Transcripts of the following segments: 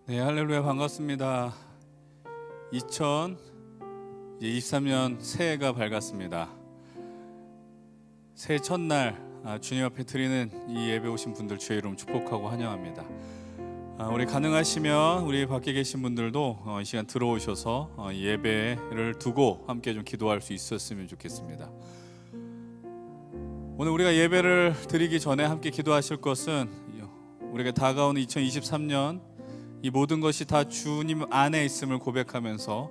네, 할렐루야, 반갑습니다. 2023년 새해가 밝았습니다. 새해 첫날 주님 앞에 드리는 이 예배 오신 분들 주의 이름 축복하고 환영합니다. 우리 가능하시면 우리 밖에 계신 분들도 이 시간 들어오셔서 예배를 두고 함께 좀 기도할 수 있었으면 좋겠습니다. 오늘 우리가 예배를 드리기 전에 함께 기도하실 것은 우리가 다가오는 2023년 이 모든 것이 다 주님 안에 있음을 고백하면서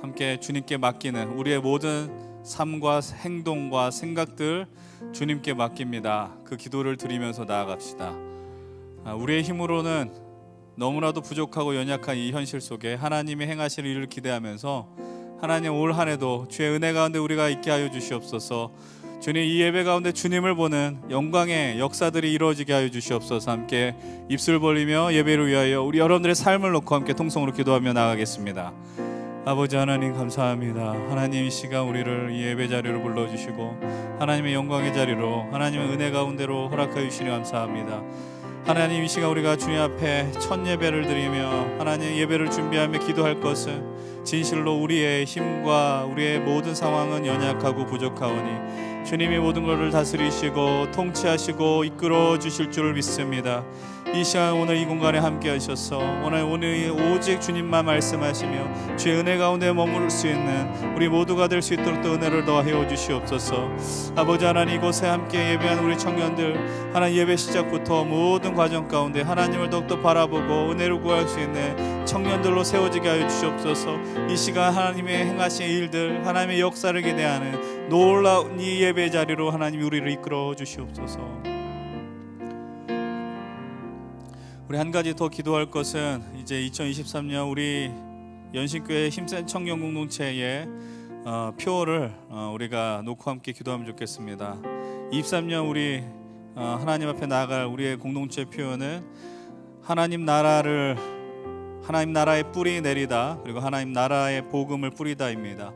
함께 주님께 맡기는 우리의 모든 삶과 행동과 생각들 주님께 맡깁니다. 그 기도를 드리면서 나아갑시다. 우리의 힘으로는 너무나도 부족하고 연약한 이 현실 속에 하나님이 행하실 일을 기대하면서 하나님 올 한 해도 주의 은혜 가운데 우리가 있게 하여 주시옵소서. 주님, 이 예배 가운데 주님을 보는 영광의 역사들이 이루어지게 하여 주시옵소서. 함께 입술 벌리며 예배를 위하여 우리 여러분들의 삶을 놓고 함께 통성으로 기도하며 나가겠습니다. 아버지 하나님, 감사합니다. 하나님, 이 시간 우리를 이 예배 자리로 불러주시고 하나님의 영광의 자리로 하나님의 은혜 가운데로 허락하여 주시니 감사합니다. 하나님, 이 시간 우리가 주님 앞에 첫 예배를 드리며 하나님 예배를 준비하며 기도할 것은 진실로 우리의 힘과 우리의 모든 상황은 연약하고 부족하오니 주님이 모든 것을 다스리시고 통치하시고 이끌어 주실 줄을 믿습니다. 이 시간 오늘 이 공간에 함께 하셔서 오늘 오직 주님만 말씀하시며 주의 은혜 가운데 머무를 수 있는 우리 모두가 될 수 있도록 또 은혜를 더하여 주시옵소서. 아버지 하나님, 이곳에 함께 예배한 우리 청년들 하나님 예배 시작부터 모든 과정 가운데 하나님을 더욱더 바라보고 은혜를 구할 수 있는 청년들로 세워지게 하여 주시옵소서. 이 시간 하나님의 행하신 일들 하나님의 역사를 기대하는 놀라운 이 예배 자리로 하나님 우리를 이끌어 주시옵소서. 우리 한 가지 더 기도할 것은 이제 2023년 우리 연신교회 힘센 청년 공동체의 표를 우리가 놓고 함께 기도하면 좋겠습니다. 23년 우리 하나님 앞에 나아갈 우리의 공동체 표현은 하나님 나라의 뿌리 내리다, 그리고 하나님 나라의 복음을 뿌리다입니다.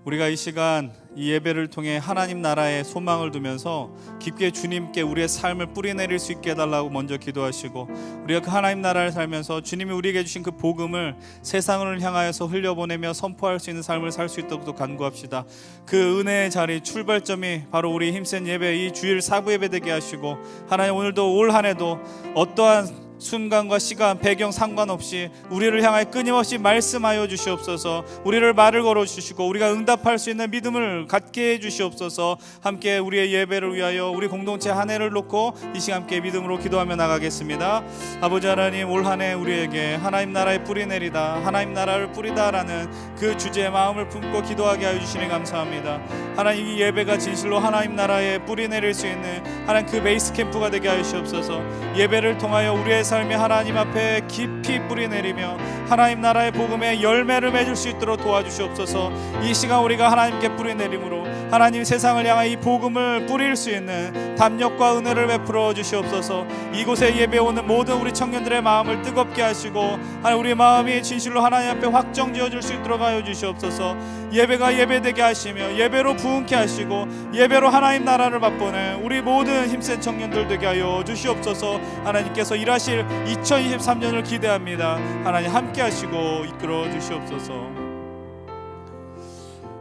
우리가 이 시간 이 예배를 통해 하나님 나라의 소망을 두면서 깊게 주님께 우리의 삶을 뿌리내릴 수 있게 해달라고 먼저 기도하시고, 우리가 그 하나님 나라를 살면서 주님이 우리에게 주신 그 복음을 세상을 향하여서 흘려보내며 선포할 수 있는 삶을 살 수 있도록 또 간구합시다. 그 은혜의 자리 출발점이 바로 우리 힘센 예배, 이 주일 사부 예배 되게 하시고, 하나님 오늘도 올 한 해도 어떠한 순간과 시간, 배경 상관없이 우리를 향하여 끊임없이 말씀하여 주시옵소서. 우리를 말을 걸어 주시고 우리가 응답할 수 있는 믿음을 갖게 해 주시옵소서. 함께 우리의 예배를 위하여 우리 공동체 한 해를 놓고 이 시간 함께 믿음으로 기도하며 나가겠습니다. 아버지 하나님, 올 한 해 우리에게 하나님 나라의 뿌리 내리다, 하나님 나라를 뿌리다라는 그 주제의 마음을 품고 기도하게 하여 주시니 감사합니다. 하나님, 이 예배가 진실로 하나님 나라의 뿌리 내릴 수 있는 하나님 그 베이스 캠프가 되게 하여 주시옵소서. 예배를 통하여 우리의 삶이 하나님 앞에 깊이 뿌리 내리며 하나님 나라의 복음의 열매를 맺을 수 있도록 도와주시옵소서. 이 시간 우리가 하나님께 뿌리 내림으로 하나님 세상을 향해 이 복음을 뿌릴 수 있는 담력과 은혜를 베풀어 주시옵소서. 이곳에 예배 오는 모든 우리 청년들의 마음을 뜨겁게 하시고 하나님 우리의 마음이 진실로 하나님 앞에 확정지어질 수 있도록 하여 주시옵소서. 예배가 예배되게 하시며 예배로 부흥케 하시고 예배로 하나님 나라를 맛보는 우리 모든 힘센 청년들 되게 하여 주시옵소서. 하나님께서 일하실 2023년을 기대합니다. 하나님 함께 하시고 이끌어 주시옵소서.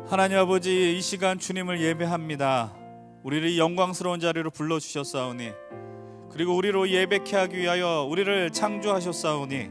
하나님 아버지, 이 시간 주님을 예배합니다. 우리를 이 영광스러운 자리로 불러주셨사오니, 그리고 우리로 예배케 하기 위하여 우리를 창조하셨사오니,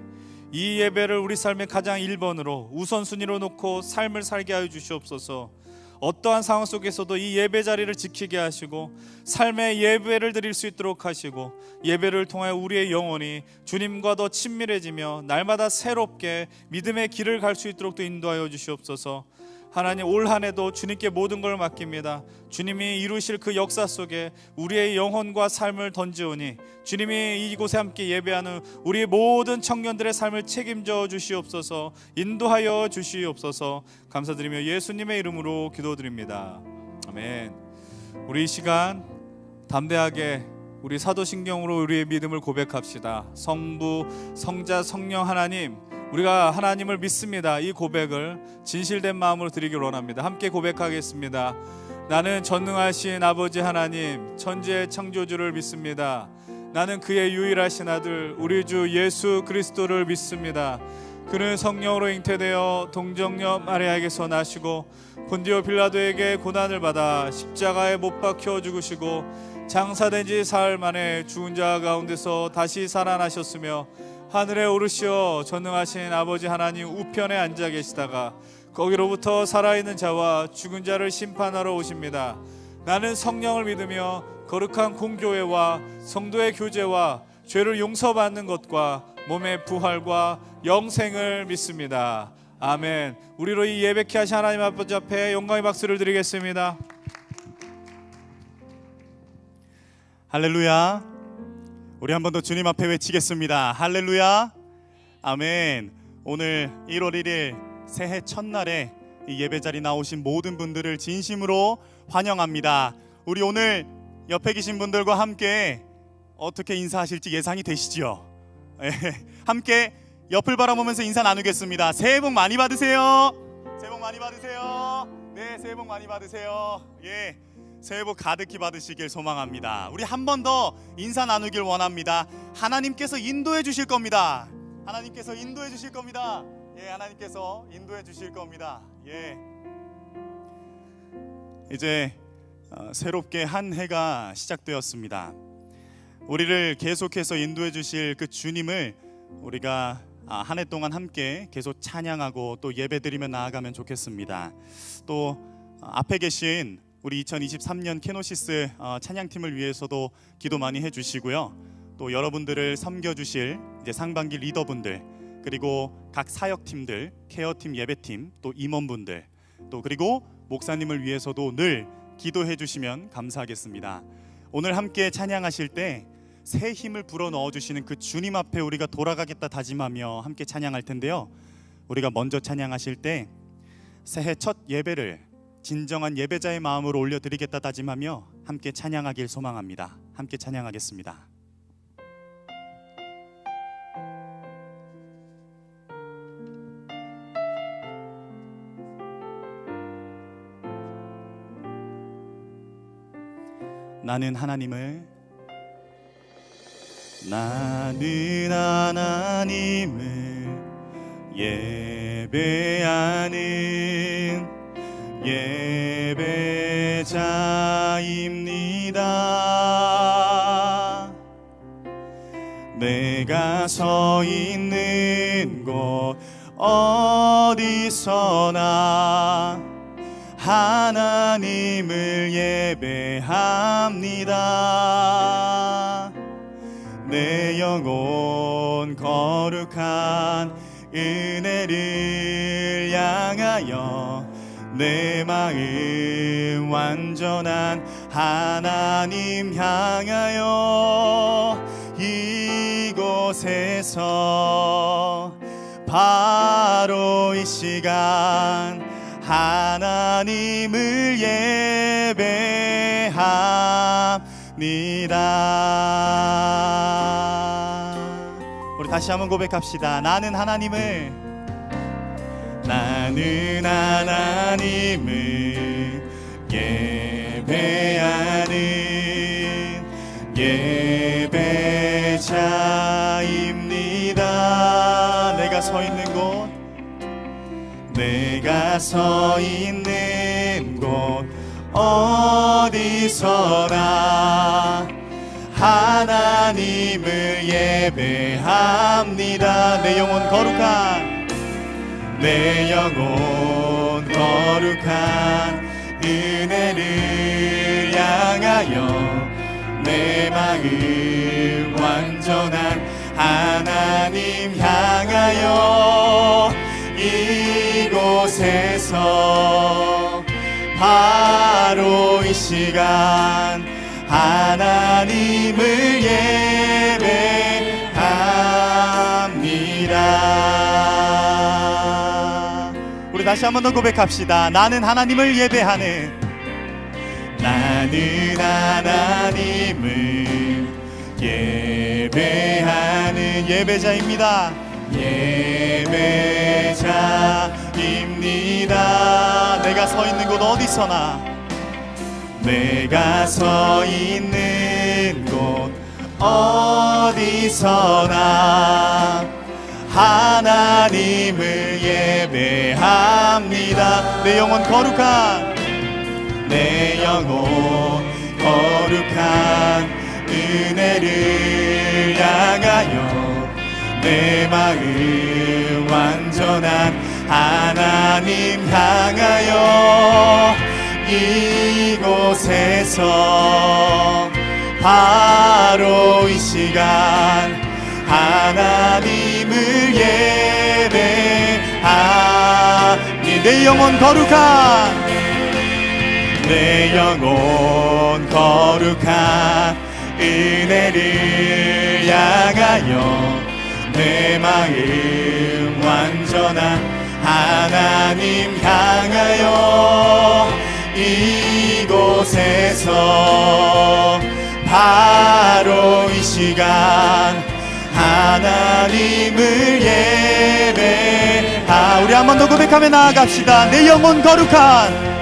이 예배를 우리 삶의 가장 1번으로 우선순위로 놓고 삶을 살게 하여 주시옵소서. 어떠한 상황 속에서도 이 예배 자리를 지키게 하시고 삶의 예배를 드릴 수 있도록 하시고, 예배를 통하여 우리의 영혼이 주님과 더 친밀해지며 날마다 새롭게 믿음의 길을 갈 수 있도록 또 인도하여 주시옵소서. 하나님, 올 한 해도 주님께 모든 걸 맡깁니다. 주님이 이루실 그 역사 속에 우리의 영혼과 삶을 던지오니 주님이 이곳에 함께 예배하는 우리 모든 청년들의 삶을 책임져 주시옵소서. 인도하여 주시옵소서. 감사드리며 예수님의 이름으로 기도드립니다. 아멘. 우리 이 시간 담대하게 우리 사도신경으로 우리의 믿음을 고백합시다. 성부, 성자, 성령 하나님, 우리가 하나님을 믿습니다. 이 고백을 진실된 마음으로 드리길 원합니다. 함께 고백하겠습니다. 나는 전능하신 아버지 하나님, 천지의 창조주를 믿습니다. 나는 그의 유일하신 아들 우리 주 예수 그리스도를 믿습니다. 그는 성령으로 잉태되어 동정녀 마리아에게서 나시고 본디오 빌라도에게 고난을 받아 십자가에 못 박혀 죽으시고 장사된 지 사흘 만에 죽은 자 가운데서 다시 살아나셨으며 하늘에 오르시어 전능하신 아버지 하나님 우편에 앉아 계시다가 거기로부터 살아있는 자와 죽은 자를 심판하러 오십니다. 나는 성령을 믿으며 거룩한 공교회와 성도의 교제와 죄를 용서받는 것과 몸의 부활과 영생을 믿습니다. 아멘. 우리로 이 예배케 하신 하나님 아버지 앞에 영광의 박수를 드리겠습니다. 할렐루야. 우리 한 번 더 주님 앞에 외치겠습니다. 할렐루야. 아멘. 오늘 1월 1일 새해 첫날에 이 예배자리 나오신 모든 분들을 진심으로 환영합니다. 우리 오늘 옆에 계신 분들과 함께 어떻게 인사하실지 예상이 되시죠? 함께 옆을 바라보면서 인사 나누겠습니다. 새해 복 많이 받으세요. 새해 복 많이 받으세요. 네, 새해 복 많이 받으세요. 예, 새해 복 가득히 받으시길 소망합니다. 우리 한 번 더 인사 나누길 원합니다. 하나님께서 인도해 주실 겁니다. 하나님께서 인도해 주실 겁니다. 예, 하나님께서 인도해 주실 겁니다. 예, 이제 새롭게 한 해가 시작되었습니다. 우리를 계속해서 인도해 주실 그 주님을 우리가 한 해 동안 함께 계속 찬양하고 또 예배드리며 나아가면 좋겠습니다. 또 앞에 계신 우리 2023년 케노시스 찬양팀을 위해서도 기도 많이 해주시고요. 또 여러분들을 섬겨주실 이제 상반기 리더분들, 그리고 각 사역팀들, 케어팀, 예배팀, 또 임원분들, 또 그리고 목사님을 위해서도 늘 기도해 주시면 감사하겠습니다. 오늘 함께 찬양하실 때 새 힘을 불어 넣어주시는 그 주님 앞에 우리가 돌아가겠다 다짐하며 함께 찬양할 텐데요. 우리가 먼저 찬양하실 때 새해 첫 예배를 진정한 예배자의 마음으로 올려드리겠다 다짐하며 함께 찬양하길 소망합니다. 함께 찬양하겠습니다. 나는 하나님을 예배하는 예배자입니다. 내가 서 있는 곳 어디서나 하나님을 예배합니다. 내 영혼 거룩한 은혜를 향하여 내 마음 완전한 하나님 향하여 이곳에서 바로 이 시간 하나님을 예배합니다. 우리 다시 한번 고백합시다. 나는 하나님을 예배하는 예배자입니다. 내가 서 있는 곳 어디서나 하나님을 예배합니다. 내 영혼 거룩한 은혜를 향하여 내 마음 완전한 하나님 향하여 이곳에서 바로 이 시간 하나님을 예배합니다. 우리 다시 한 번 더 고백합시다. 나는 하나님을 예배하는 예배자입니다. 예배자입니다. 내가 서 있는 곳 어디서나 어디서나 하나님을 예배합니다. 내 영혼 거룩한 내 영혼 거룩한 은혜를 향하여 내 마음 완전한 하나님 향하여 이곳에서 바로 이 시간 하나님을 예배하니 내 영혼 거룩한 내 영혼 거룩한 은혜를 향하여 내 마음 완전한 하나님 향하여 이곳에서 바로 이 시간 하나님을 예배하 우리 한 번 더 고백하며 나아갑시다. 내 영혼 거룩한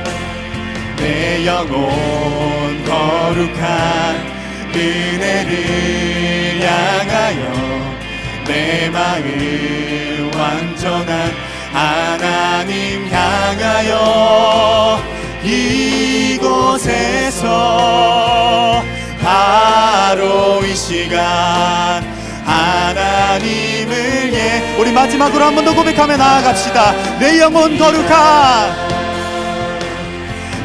내 영혼 거룩한 은혜를 향하여 내 마음 완전한 하나님 향하여 이곳에서 바로 이 시간 하나님을 우리 마지막으로 한 번 더 고백하며 나아갑시다. 내 영혼 거룩한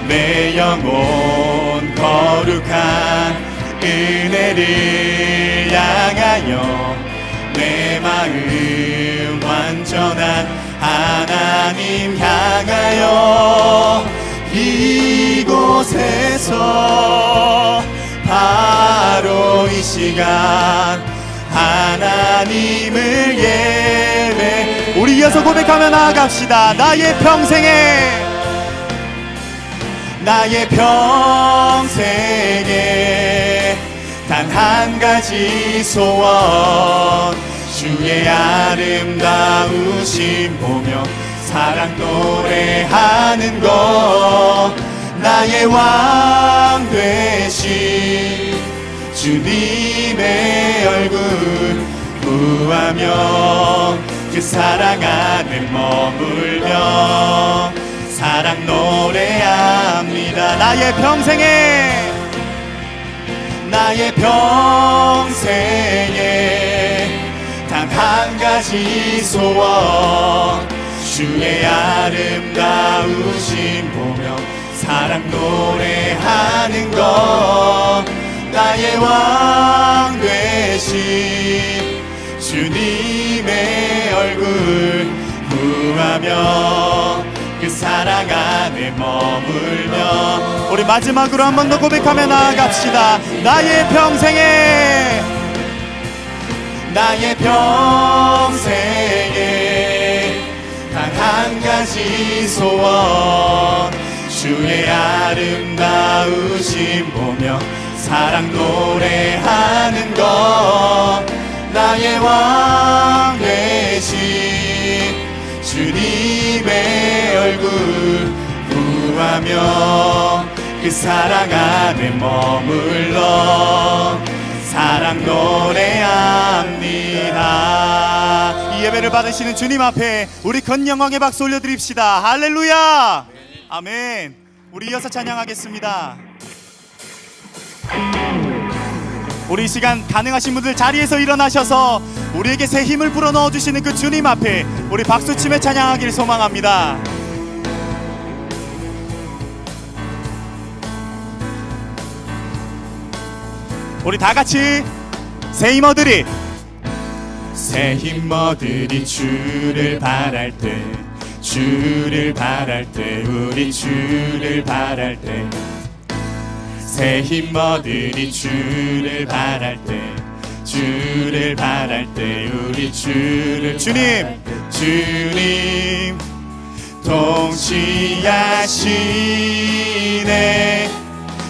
내 영혼 거룩한 은혜를 향하여 내 마음 완전한 하나님 향하여 이곳에서 바로 이 시간 하나님을 예배 우리 이어서 고백하며 나아갑시다. 나의 평생에 단 한 가지 소원 주의 아름다우심 보며 사랑 노래하는 것 나의 왕 되신 주님의 얼굴 구하며 그 사랑 안에 머물며 사랑 노래합니다. 나의 평생에 단 한 가지 소원 주의 아름다우심 보며 사랑 노래하는 것 나의 왕 되신 주님의 얼굴 구하며 그 사랑 안에 머물며 우리 마지막으로 한 번 더 고백하며 나아갑시다. 나의 평생에 단 한 가지 소원 주의 아름다우심 보며 사랑 노래하는 것 나의 왕 되신 주님의 얼굴 구하며 그 사랑 안에 머물러 사랑 노래합니다. 이 예배를 받으시는 주님 앞에 우리 건영왕의 박수 올려드립시다. 할렐루야 아멘. 우리 이어서 찬양하겠습니다. 우리 이 시간 가능하신 분들 자리에서 일어나셔서 우리에게 새 힘을 불어넣어 주시는 그 주님 앞에 우리 박수치며 찬양하길 소망합니다. 우리 다 같이 새 힘어들이 주를 바랄 때 우리 주를 바랄 때 새 힘어들이 주를 바랄 때 우리 주님 통치하시네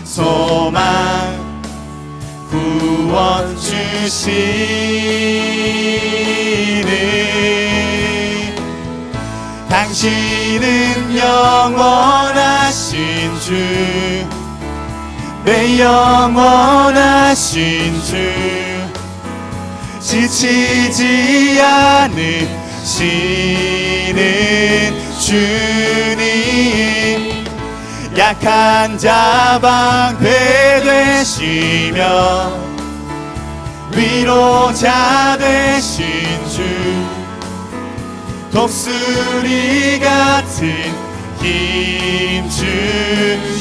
소망 구원 주시네 당신은 영원하신 주 내 영원하신 주 지치지 않으시는 주님, 약한 자 방패 되시며 위로자 되신 주, 독수리 같은 힘 주시네.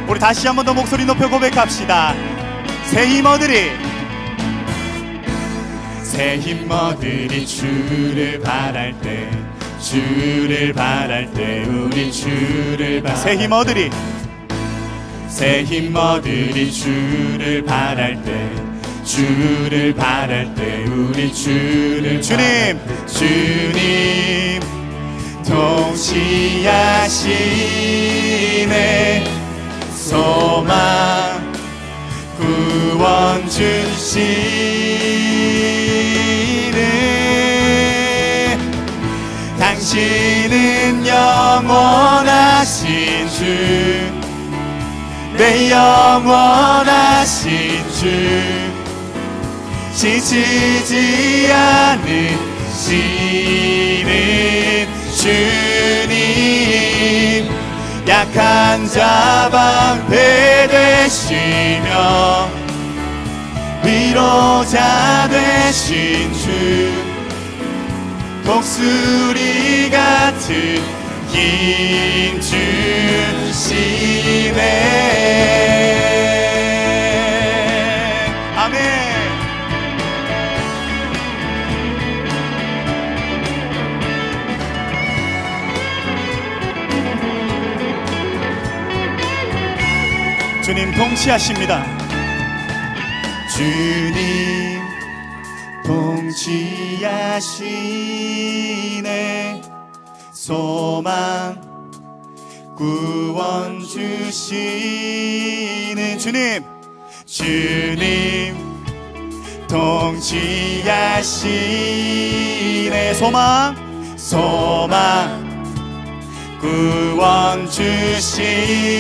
우리 다시 한 번 더 목소리 높여 고백합시다. 새 힘 얻으리, 새 힘 얻으리. 주를 바랄 때, 주를 바랄 때, 우리 주를 바랄 때. 새 힘 얻으리, 새 힘 얻으리. 주를 바랄 때, 주를 바랄 때, 우리 주를 주님, 주님 통치하시네. 소망 구원 주시네. 당신은 영원하신 주, 내 영원하신 주, 지치지 않으시는 주님, 약한 자 방패 되시며 위로자 되신 주, 독수리 같은 힘 주시네. 아멘. 주님 통치하십니다. 주님 통치하시네. 소망 구원 주시는 주님, 주님 통치하시네. 소망, 소망 구원 주시네.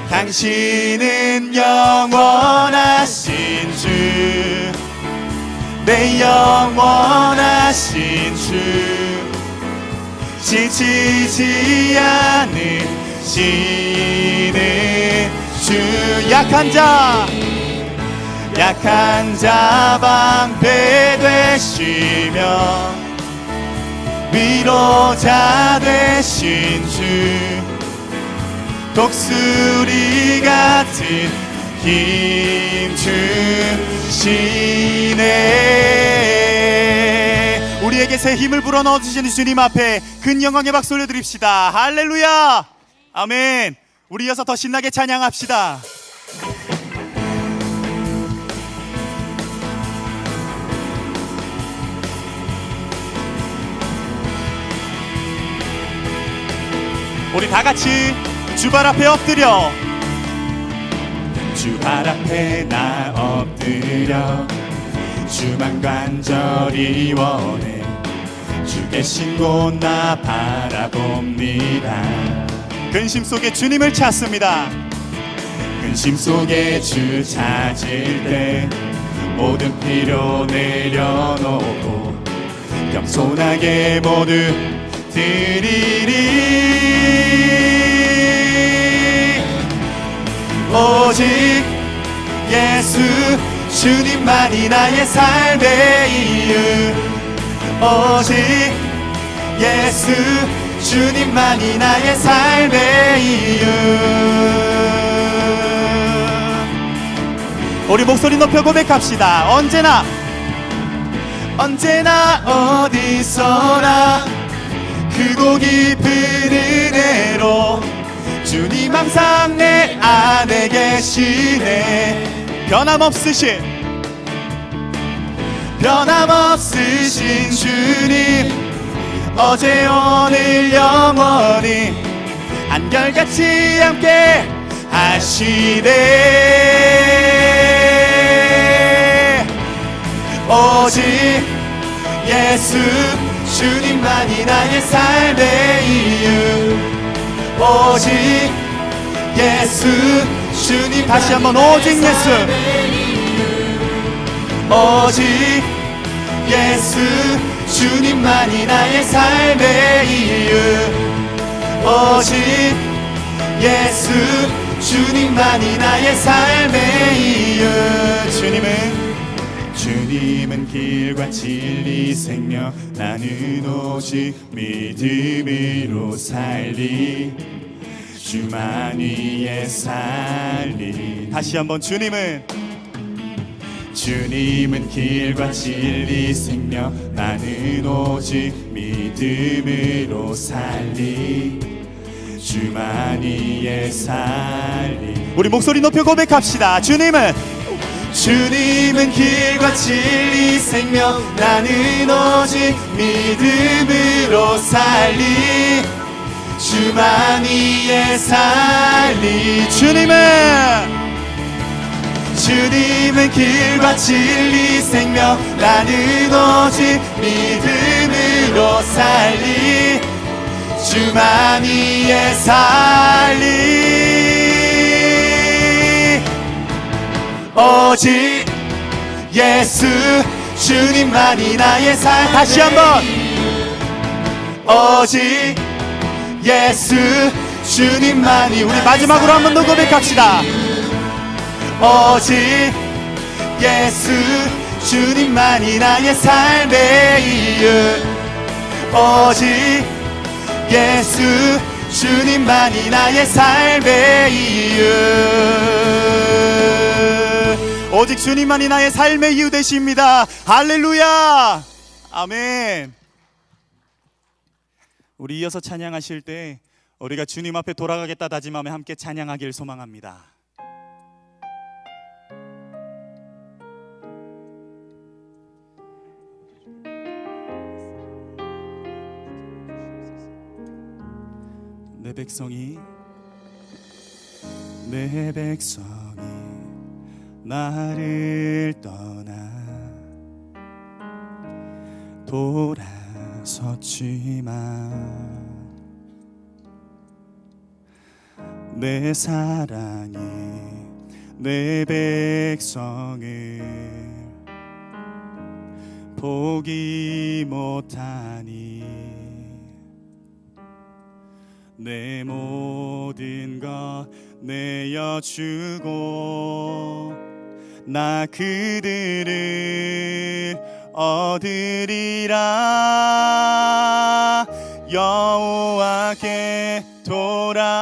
당신은 영원하신 주, 내 영원하신 주, 지치지 않으시는 주, 약한 자 방패 되시며 위로자 되신 주, 독수리 같은 힘 주시네. 우리에게 새 힘을 불어넣어 주시는 주님 앞에 큰 영광의 박수 올려드립시다. 할렐루야, 아멘. 우리 이어서 더 신나게 찬양합시다. 우리 다 같이 주발 앞에 엎드려, 주발 앞에 나 엎드려, 주만 간절히 원해, 주 계신 곳 나 바라봅니다. 근심 속에 주님을 찾습니다. 근심 속에 주 찾을 때 모든 필요 내려놓고 겸손하게 모두 드리리. 오직 예수 주님만이 나의 삶의 이유, 오직 예수 주님만이 나의 삶의 이유. 우리 목소리 높여 고백합시다. 언제나 어디서나 크고 깊은 은혜로 주님 항상 내 안에 계시네. 변함없으신 주님, 어제 오늘 영원히 한결같이 함께 하시네. 오직 예수 주님만이 나의 삶의 이유. 오직 예수 주님. 다시 한번 오직 예수. 오직 예수 주님만이 나의 삶의 이유. 오직 예수 주님만이 나의 삶의 이유. 주님은 길과 진리 생명, 나는 오직 믿음으로 살리. 주만 위에 살리. 다시 한번 주님은 길과 진리 생명, 나는 오직 믿음으로 살리. 주만 위에 살리. 우리 목소리 높여 고백합시다. 주님은 길과 진리 생명, 나는 오직 믿음으로 살리. 주만 위에 살리. 주님은 길과 진리 생명, 나는 오직 믿음으로 살리. 주만 위에 살리. 오직 예수 주님만이 나의 삶. 다시 한번. 오직 예수 주님만이. 우리 마지막으로 한 번 더 고백합시다. 오직 예수 주님만이 나의 삶의 이유. 오직 예수 주님만이 나의 삶의 이유. 오직 주님만이 나의 삶의 이유 되십니다. 할렐루야. 아멘. 우리 이어서 찬양하실 때 우리가 주님 앞에 돌아가겠다 다짐하며 함께 찬양하길 소망합니다. 내 백성이 나를 떠나 돌아섰지만 내 사랑이 내 백성을 포기 못하니 내 모든 것 내어주고 나 그들을 얻으리라. 여호와께 돌아가자.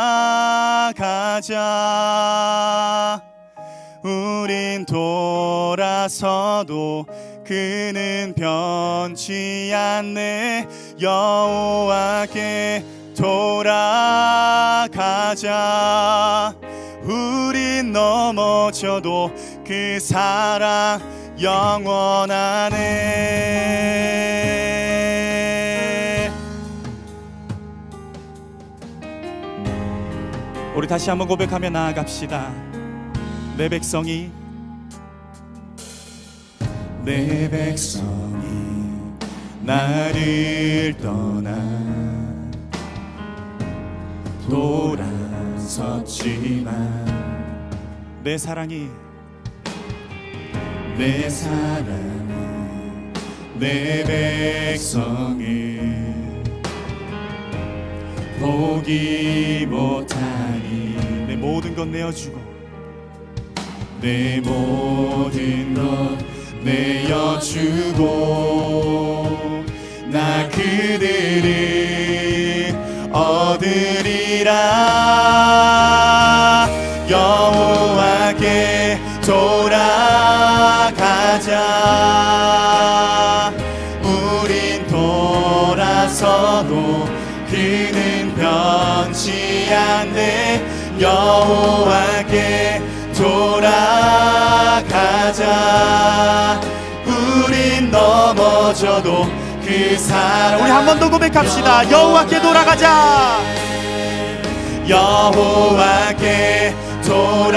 우린 돌아서도 그는 변치 않네. 여호와께 돌아가자. 우린 넘어져도 그 사랑 영원하네. 우리 다시 한번 고백하며 나아갑시다. 내 백성이 나를 떠나 돌아섰지만 내 사랑이 내 백성을 포기 못하니 내 모든 것 내어주고 내 모든 것 내어주고 나 그들을 얻으리라. 여호와께 돌아가자. 우린 돌아서도 그는 변치 않네. 여호와께 돌아가자. 우린 넘어져도 그 사랑. 우리 한 번 더 고백합시다. 여호와께 돌아가자. 여호와께 돌아가자.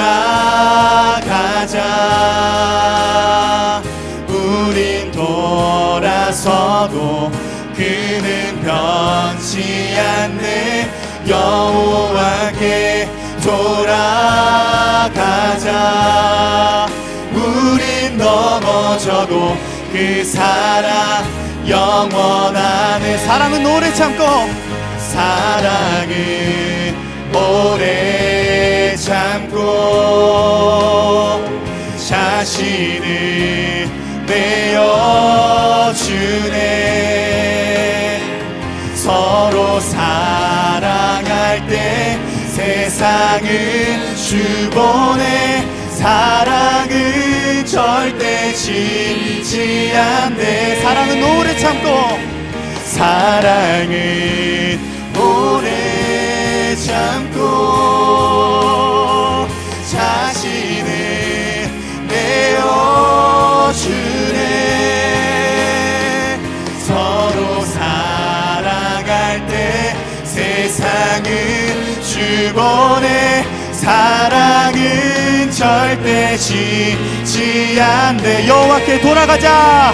우린 돌아서도 그는 변치 않네. 여호와께 돌아가자. 우린 넘어져도 그 사랑 영원하네. 사랑은 오래 참고, 사랑은 오래 참고 자신을 내어주네. 서로 사랑할 때 세상은 주보내. 사랑은 절대 지지 않네. 사랑은 오래 참고, 사랑은 오래 참고 자신을 내어주네. 서로 사랑할 때 세상은 주보내. 사랑은 절대 지지 않네. 여호와께 돌아가자.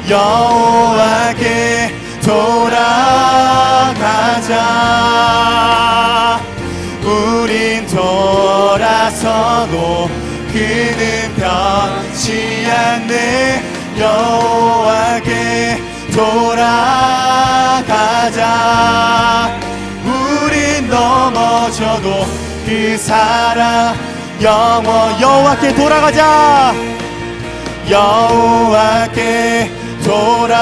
여호와께 돌아가자. 우린 돌아서도 그는 변치 않네. 여호와께 돌아가자. 우린 넘어져도 그 사랑 여호와께 돌아가자. 여호와께 돌아가자.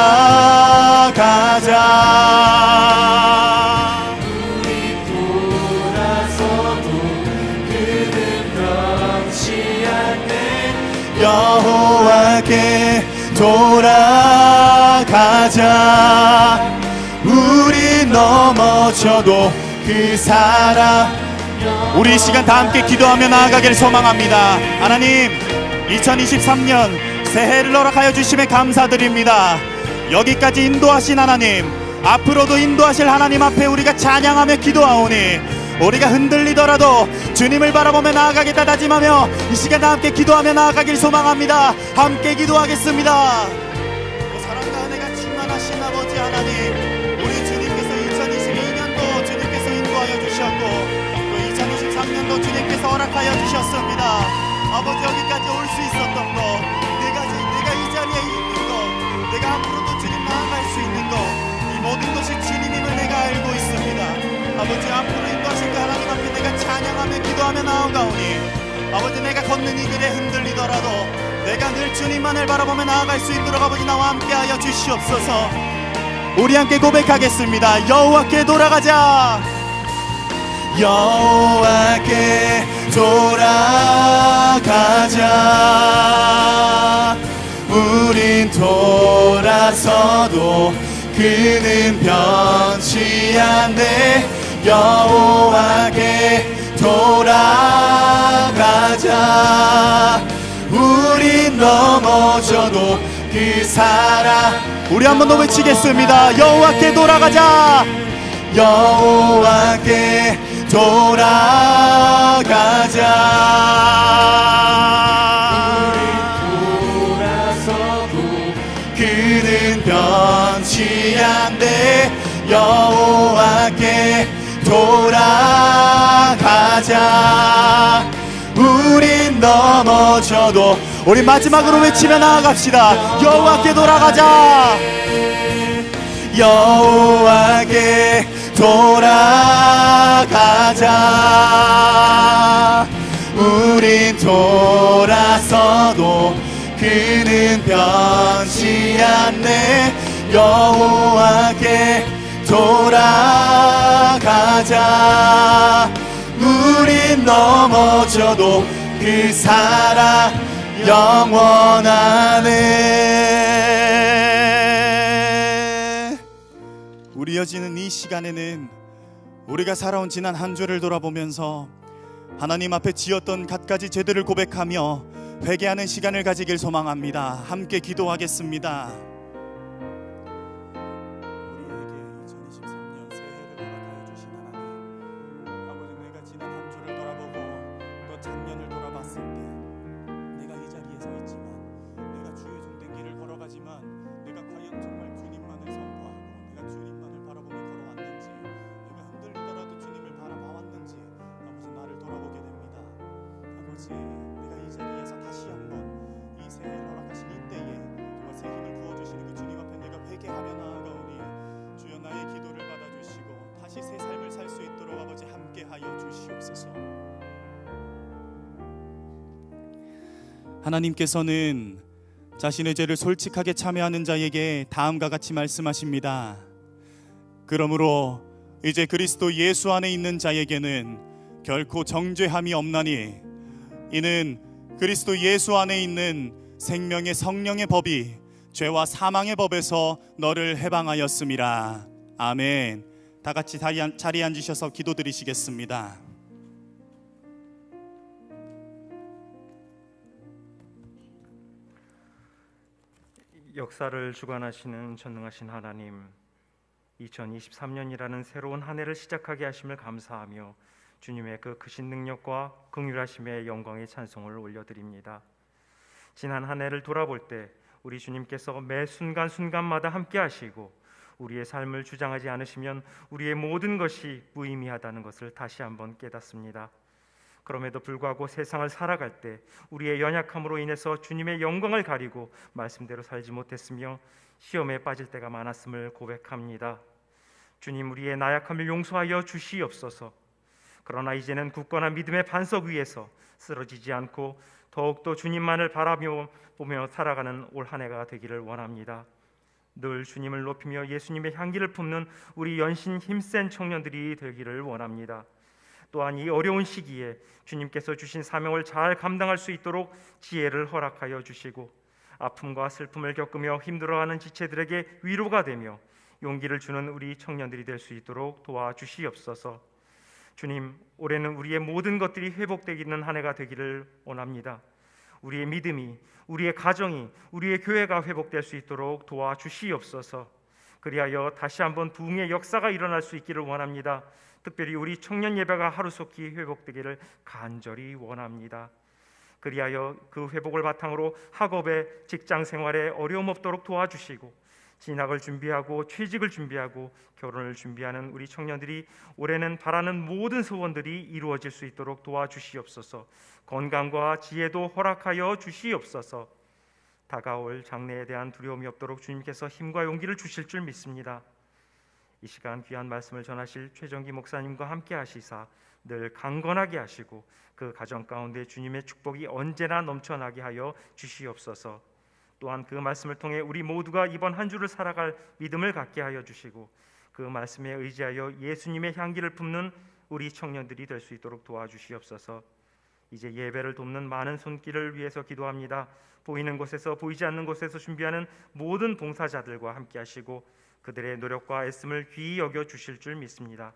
우리 돌아서도 그는 변치 않네. 여호와께 돌아가자. 우리 넘어져도 그 사랑. 우리 이 시간 다 함께 기도하며 나아가기를 소망합니다. 하나님, 2023년 새해를 허락하여 주심에 감사드립니다. 여기까지 인도하신 하나님, 앞으로도 인도하실 하나님 앞에 우리가 찬양하며 기도하오니 우리가 흔들리더라도 주님을 바라보며 나아가겠다 다짐하며 이 시간 다 함께 기도하며 나아가길 소망합니다. 함께 기도하겠습니다. 사랑과 은혜가 충만하신 아버지 하나님, 우리 주님께서 2022년도 주님께서 인도하여 주셨고 또 2023년도 주님께서 허락하여 주셨습니다. 아버지, 여기까지 올 수 있었던 것, 내가 이 자리에 있는 것, 내가 앞으로도 주님 나아갈 수 있는 것, 이 모든 것이 주님임을 내가 알고 있습니다. 아버지, 앞으로 인도하신 그 하나님 앞에 내가 찬양하며 기도하며 나아가오니 아버지, 내가 걷는 이 길에 흔들리더라도 내가 늘 주님만을 바라보며 나아갈 수 있도록 아버지 나와 함께하여 주시옵소서. 우리 함께 고백하겠습니다. 여호와께 돌아가자. 여호와께 돌아가자. 우린 돌아서도 그는 변치 않네. 여호와께 돌아가자. 우린 넘어져도 그 사랑. 우리 한 번 더 외치겠습니다. 여호와께 돌아가자. 여호와께 돌아가자. 우리 돌아서도 그는 변치 않네. 여호와께 돌아가자. 우린 넘어져도 우리 마지막으로 외치며 나아갑시다. 여호와께 돌아가자. 여호와께 돌아가자. 우린 돌아서도 그는 변치 않네. 여호와께 돌아가자. 우린 넘어져도 그 사랑 영원하네. 우리 이어지는 이 시간에는 우리가 살아온 지난 한 주를 돌아보면서 하나님 앞에 지었던 갖가지 죄들을 고백하며 회개하는 시간을 가지길 소망합니다. 함께 기도하겠습니다. 우리에게 2023년 새해를 허락하여 주신 하나님, 아버지, 내가 지난 한 주를 돌아보고 또 작년을 돌아봤을 때 내가 이 자리에 서 있지만, 내가 주의 종된 길을 걸어가지만 내가 과연 정말 주님만을 선포하고 아버지, 우리가 이 자리에서 다시 한번 이 새해를 허락하신 이때에 정말 새 힘을 부어주시는 그 주님 앞에 내가 회개하며 나아가오니 주여 나의 기도를 받아주시고 다시 새 삶을 살 수 있도록 아버지 함께하여 주시옵소서. 하나님께서는 자신의 죄를 솔직하게 참회하는 자에게 다음과 같이 말씀하십니다. 그러므로 이제 그리스도 예수 안에 있는 자에게는 결코 정죄함이 없나니 이는 그리스도 예수 안에 있는 생명의 성령의 법이 죄와 사망의 법에서 너를 해방하였음이라. 아멘. 다 같이 자리에 앉으셔서 기도드리시겠습니다. 역사를 주관하시는 전능하신 하나님, 2023년이라는 새로운 한 해를 시작하게 하심을 감사하며 주님의 그 크신 능력과 긍휼하심의 영광의 찬송을 올려드립니다. 지난 한 해를 돌아볼 때 우리 주님께서 매 순간순간마다 함께 하시고 우리의 삶을 주장하지 않으시면 우리의 모든 것이 무의미하다는 것을 다시 한번 깨닫습니다. 그럼에도 불구하고 세상을 살아갈 때 우리의 연약함으로 인해서 주님의 영광을 가리고 말씀대로 살지 못했으며 시험에 빠질 때가 많았음을 고백합니다. 주님, 우리의 나약함을 용서하여 주시옵소서. 그러나 이제는 굳건한 믿음의 반석 위에서 쓰러지지 않고 더욱더 주님만을 바라보며 살아가는 올 한 해가 되기를 원합니다. 늘 주님을 높이며 예수님의 향기를 품는 우리 연신 힘센 청년들이 되기를 원합니다. 또한 이 어려운 시기에 주님께서 주신 사명을 잘 감당할 수 있도록 지혜를 허락하여 주시고 아픔과 슬픔을 겪으며 힘들어하는 지체들에게 위로가 되며 용기를 주는 우리 청년들이 될 수 있도록 도와주시옵소서. 주님, 올해는 우리의 모든 것들이 회복되기는 한 해가 되기를 원합니다. 우리의 믿음이, 우리의 가정이, 우리의 교회가 회복될 수 있도록 도와주시옵소서. 그리하여 다시 한번 부흥의 역사가 일어날 수 있기를 원합니다. 특별히 우리 청년 예배가 하루속히 회복되기를 간절히 원합니다. 그리하여 그 회복을 바탕으로 학업에, 직장 생활에 어려움 없도록 도와주시고 진학을 준비하고 취직을 준비하고 결혼을 준비하는 우리 청년들이 올해는 바라는 모든 소원들이 이루어질 수 있도록 도와주시옵소서. 건강과 지혜도 허락하여 주시옵소서. 다가올 장래에 대한 두려움이 없도록 주님께서 힘과 용기를 주실 줄 믿습니다. 이 시간 귀한 말씀을 전하실 최정기 목사님과 함께 하시사 늘 강건하게 하시고 그 가정 가운데 주님의 축복이 언제나 넘쳐나게 하여 주시옵소서. 또한 그 말씀을 통해 우리 모두가 이번 한 주를 살아갈 믿음을 갖게 하여 주시고 그 말씀에 의지하여 예수님의 향기를 품는 우리 청년들이 될 수 있도록 도와주시옵소서. 이제 예배를 돕는 많은 손길을 위해서 기도합니다. 보이는 곳에서 보이지 않는 곳에서 준비하는 모든 봉사자들과 함께 하시고 그들의 노력과 애씀을 귀히 여겨 주실 줄 믿습니다.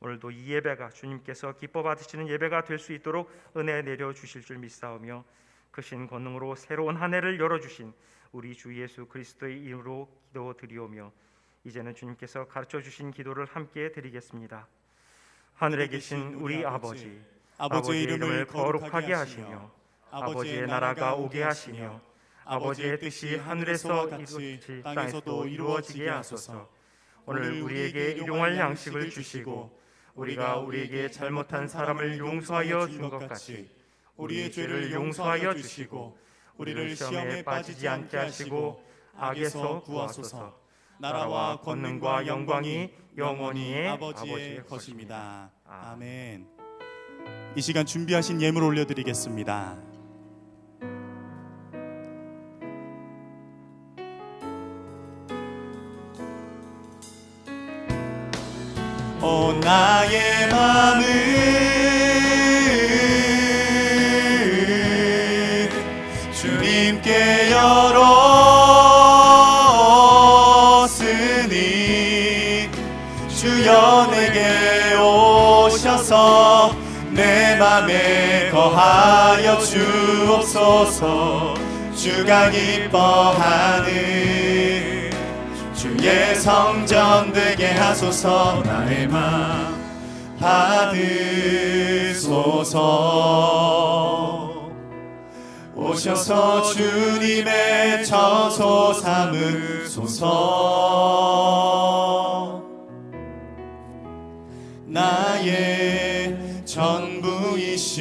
오늘도 이 예배가 주님께서 기뻐 받으시는 예배가 될 수 있도록 은혜 내려 주실 줄 믿사오며 크신 권능으로 새로운 한 해를 열어주신 우리 주 예수 그리스도의 이름으로 기도드리오며 이제는 주님께서 가르쳐 주신 기도를 함께 드리겠습니다. 하늘에 계신 우리 아버지, 아버지의 이름을 거룩하게 하시며 아버지의 나라가 오게 하시며 아버지의 뜻이 하늘에서 이루어지듯이 땅에서도 이루어지게 하소서. 오늘 우리에게 일용할 양식을 주시고 우리가 우리에게 잘못한 사람을 용서하여 준 것 같이 우리의 죄를 용서하여 주시고 우리를 시험에 빠지지 않게 하시고 악에서 구하소서. 나라와 권능과 영광이 영원히 아버지의 것입니다. 아멘. 이 시간 준비하신 예물 올려드리겠습니다. 오 나의 맘을 주님께 열었으니 주여 내게 오셔서 내 맘에 거하여 주옵소서. 주가 기뻐하는 주의 성전 되게 하소서. 나의 맘 받으소서. 오셔서 주님의 처소 삼으소서. 나의 전부이신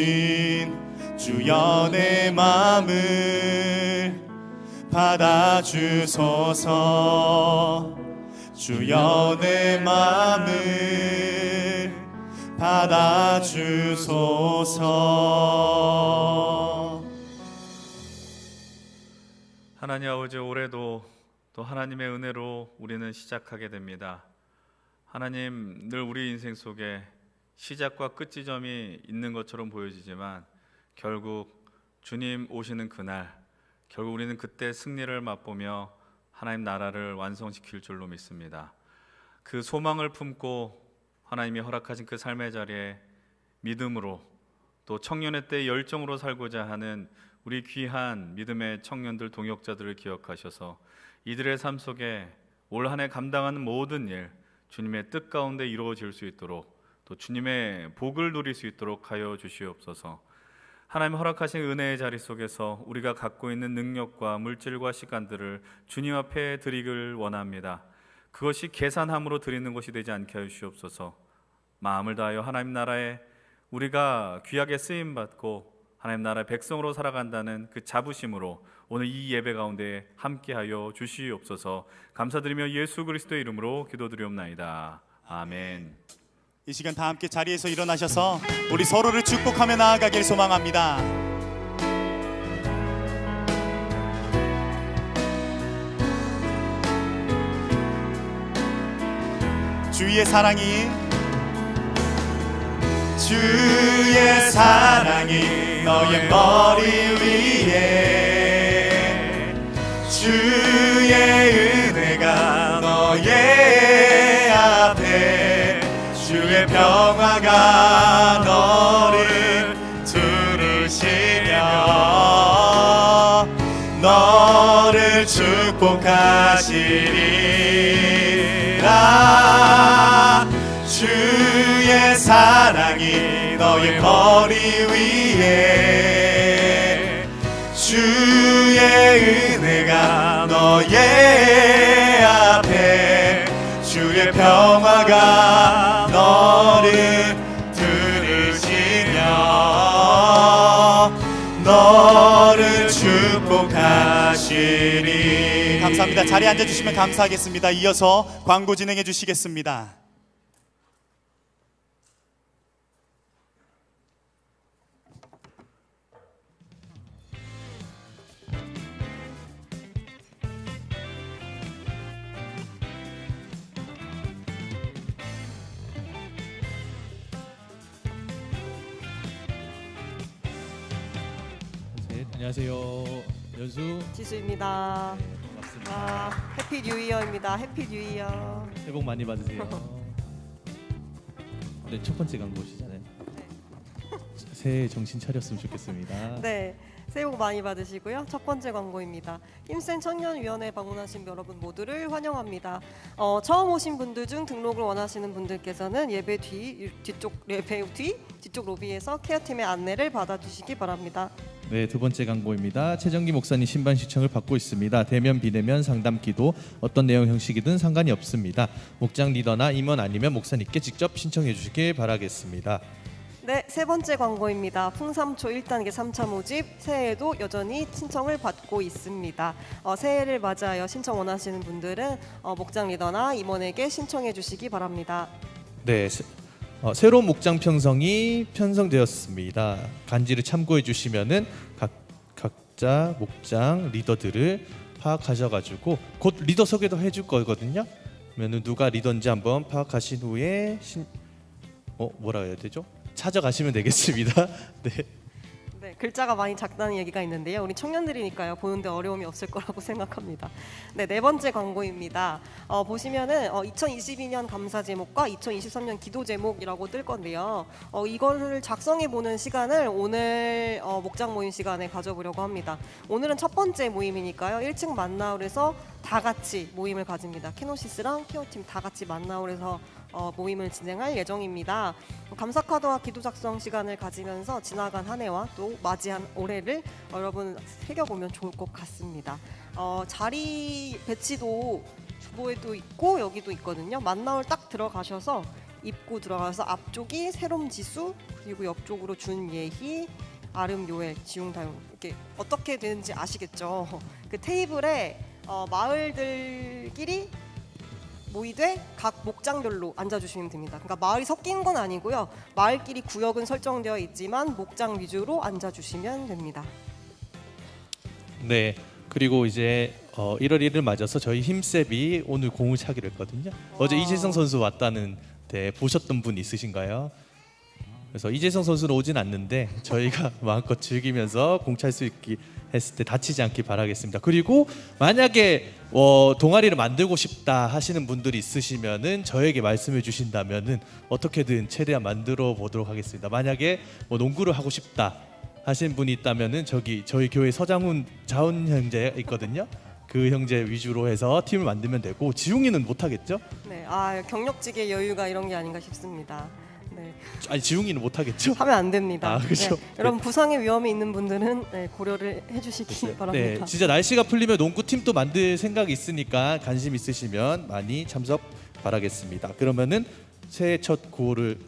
주여 내 마음을 받아주소서. 주여 내 마음을 받아주소서. 하나님 아버지, 올해도 또 하나님의 은혜로 우리는 시작하게 됩니다. 하나님, 늘 우리 인생 속에 시작과 끝 지점이 있는 것처럼 보여지지만 결국 주님 오시는 그날, 결국 우리는 그때 승리를 맛보며 하나님 나라를 완성시킬 줄로 믿습니다. 그 소망을 품고 하나님이 허락하신 그 삶의 자리에 믿음으로, 또 청년의 때 열정으로 살고자 하는 우리 귀한 믿음의 청년들, 동역자들을 기억하셔서 이들의 삶 속에 올 한 해 감당하는 모든 일, 주님의 뜻 가운데 이루어질 수 있도록, 또 주님의 복을 누릴 수 있도록 하여 주시옵소서. 하나님 허락하신 은혜의 자리 속에서 우리가 갖고 있는 능력과 물질과 시간들을 주님 앞에 드리길 원합니다. 그것이 계산함으로 드리는 것이 되지 않게 하여 주시옵소서. 마음을 다하여 하나님 나라에 우리가 귀하게 쓰임받고 하나님 나라의 백성으로 살아간다는 그 자부심으로 오늘 이 예배 가운데 함께하여 주시옵소서. 감사드리며 예수 그리스도의 이름으로 기도드리옵나이다. 아멘. 이 시간 다 함께 자리에서 일어나셔서 우리 서로를 축복하며 나아가길 소망합니다. 주의 사랑이 너의 머리 위에, 주의 은혜가 너의 앞에, 주의 평화가 너를 두르시며 너를 축복하시리라. 주의 사랑이 너의 머리 위에, 주의 은혜가 너의 앞에, 주의 평화가 너를 들으시며 너를 축복하시리. 감사합니다. 자리에 앉아주시면 감사하겠습니다. 이어서 광고 진행해 주시겠습니다. 네, 안녕하세요. 연수 지수입니다. 반갑습니다. 해피 뉴 이어입니다. 해피 뉴 이어. 새해 복 많이 받으세요. 네, 첫 번째 광고시잖아요. 새해 정신 차렸으면 좋겠습니다. 네, 새해 복 많이 받으시고요. 첫 번째 광고입니다. 힘센 청년위원회 방문하신 여러분 모두를 환영합니다. 처음 오신 분들 중 등록을 원하시는 분들께서는 예배 뒤쪽 로비에서 케어팀의 안내를 받아주시기 바랍니다. 네, 두 번째 광고입니다. 최정기 목사님 신방 시청을 받고 있습니다. 대면 비대면 상담 기도 어떤 내용 형식이든 상관이 없습니다. 목장 리더나 임원 아니면 목사님께 직접 신청해 주시길 바라겠습니다. 네, 세 번째 광고입니다. 풍삼초 1단계 3차 모집 새해에도 여전히 신청을 받고 있습니다. 새해를 맞이하여 신청 원하시는 분들은 목장 리더나 임원에게 신청해 주시기 바랍니다. 네, 새로운 목장 편성이 편성되었습니다. 간지를 참고해 주시면은 각자 목장 리더들을 파악하셔가지고 곧 리더 소개도 해줄 거거든요. 그러면 누가 리더인지 한번 파악하신 후에 뭐라 해야 되죠? 찾아가시면 되겠습니다. 네. 네, 글자가 많이 작다는 얘기가 있는데요. 우리 청년들이니까요. 보는데 어려움이 없을 거라고 생각합니다. 네, 네 번째 광고입니다. 보시면은 2022년 감사 제목과 2023년 기도 제목이라고 뜰 건데요. 이거를 작성해 보는 시간을 오늘 목장 모임 시간에 가져보려고 합니다. 오늘은 첫 번째 모임이니까요. 1층 만나홀에서 다 같이 모임을 가집니다. 케노시스랑 케어팀 다 같이 만나홀에서 모임을 진행할 예정입니다. 감사 카드와 기도 작성 시간을 가지면서 지나간 한 해와 또 맞이한 올해를 여러분 새겨보면 좋을 것 같습니다. 자리 배치도 주보에도 있고 여기도 있거든요. 만나올 딱 들어가셔서 입구 들어가서 앞쪽이 새롬 지수, 그리고 옆쪽으로 준예희, 아름, 요엘, 지웅, 다용 이렇게 어떻게 되는지 아시겠죠? 그 테이블에 마을들끼리 모이되 각 목장별로 앉아주시면 됩니다. 그러니까 마을이 섞인 건 아니고요. 마을끼리 구역은 설정되어 있지만 목장 위주로 앉아주시면 됩니다. 네. 그리고 이제 1월 1일 맞아서 저희 힘셉이 오늘 공을 차기로 했거든요. 어제 이재성 선수 왔다는데 보셨던 분 있으신가요? 그래서 이재성 선수는 오진 않는데 저희가 마음껏 즐기면서 공 찰 수 있게 했을 때 다치지 않길 바라겠습니다. 그리고 만약에 동아리를 만들고 싶다 하시는 분들이 있으시면은 저에게 말씀해 주신다면은 어떻게든 최대한 만들어 보도록 하겠습니다. 만약에 농구를 하고 싶다 하시는 분이 있다면은 저희 교회 서장훈 자훈 형제 있거든요. 그 형제 위주로 해서 팀을 만들면 되고 지웅이는 못 하겠죠? 네, 경력직의 여유가 이런 게 아닌가 싶습니다. 네, 아니 지웅이는 못 하겠죠? 하면 안 됩니다. 그렇죠. 네, 여러분 부상의 위험이 있는 분들은 고려를 해주시기 바랍니다. 네, 진짜 날씨가 풀리면 농구 팀도 만들 생각이 있으니까 관심 있으시면 많이 참석 바라겠습니다. 그러면은 새해 첫 구호를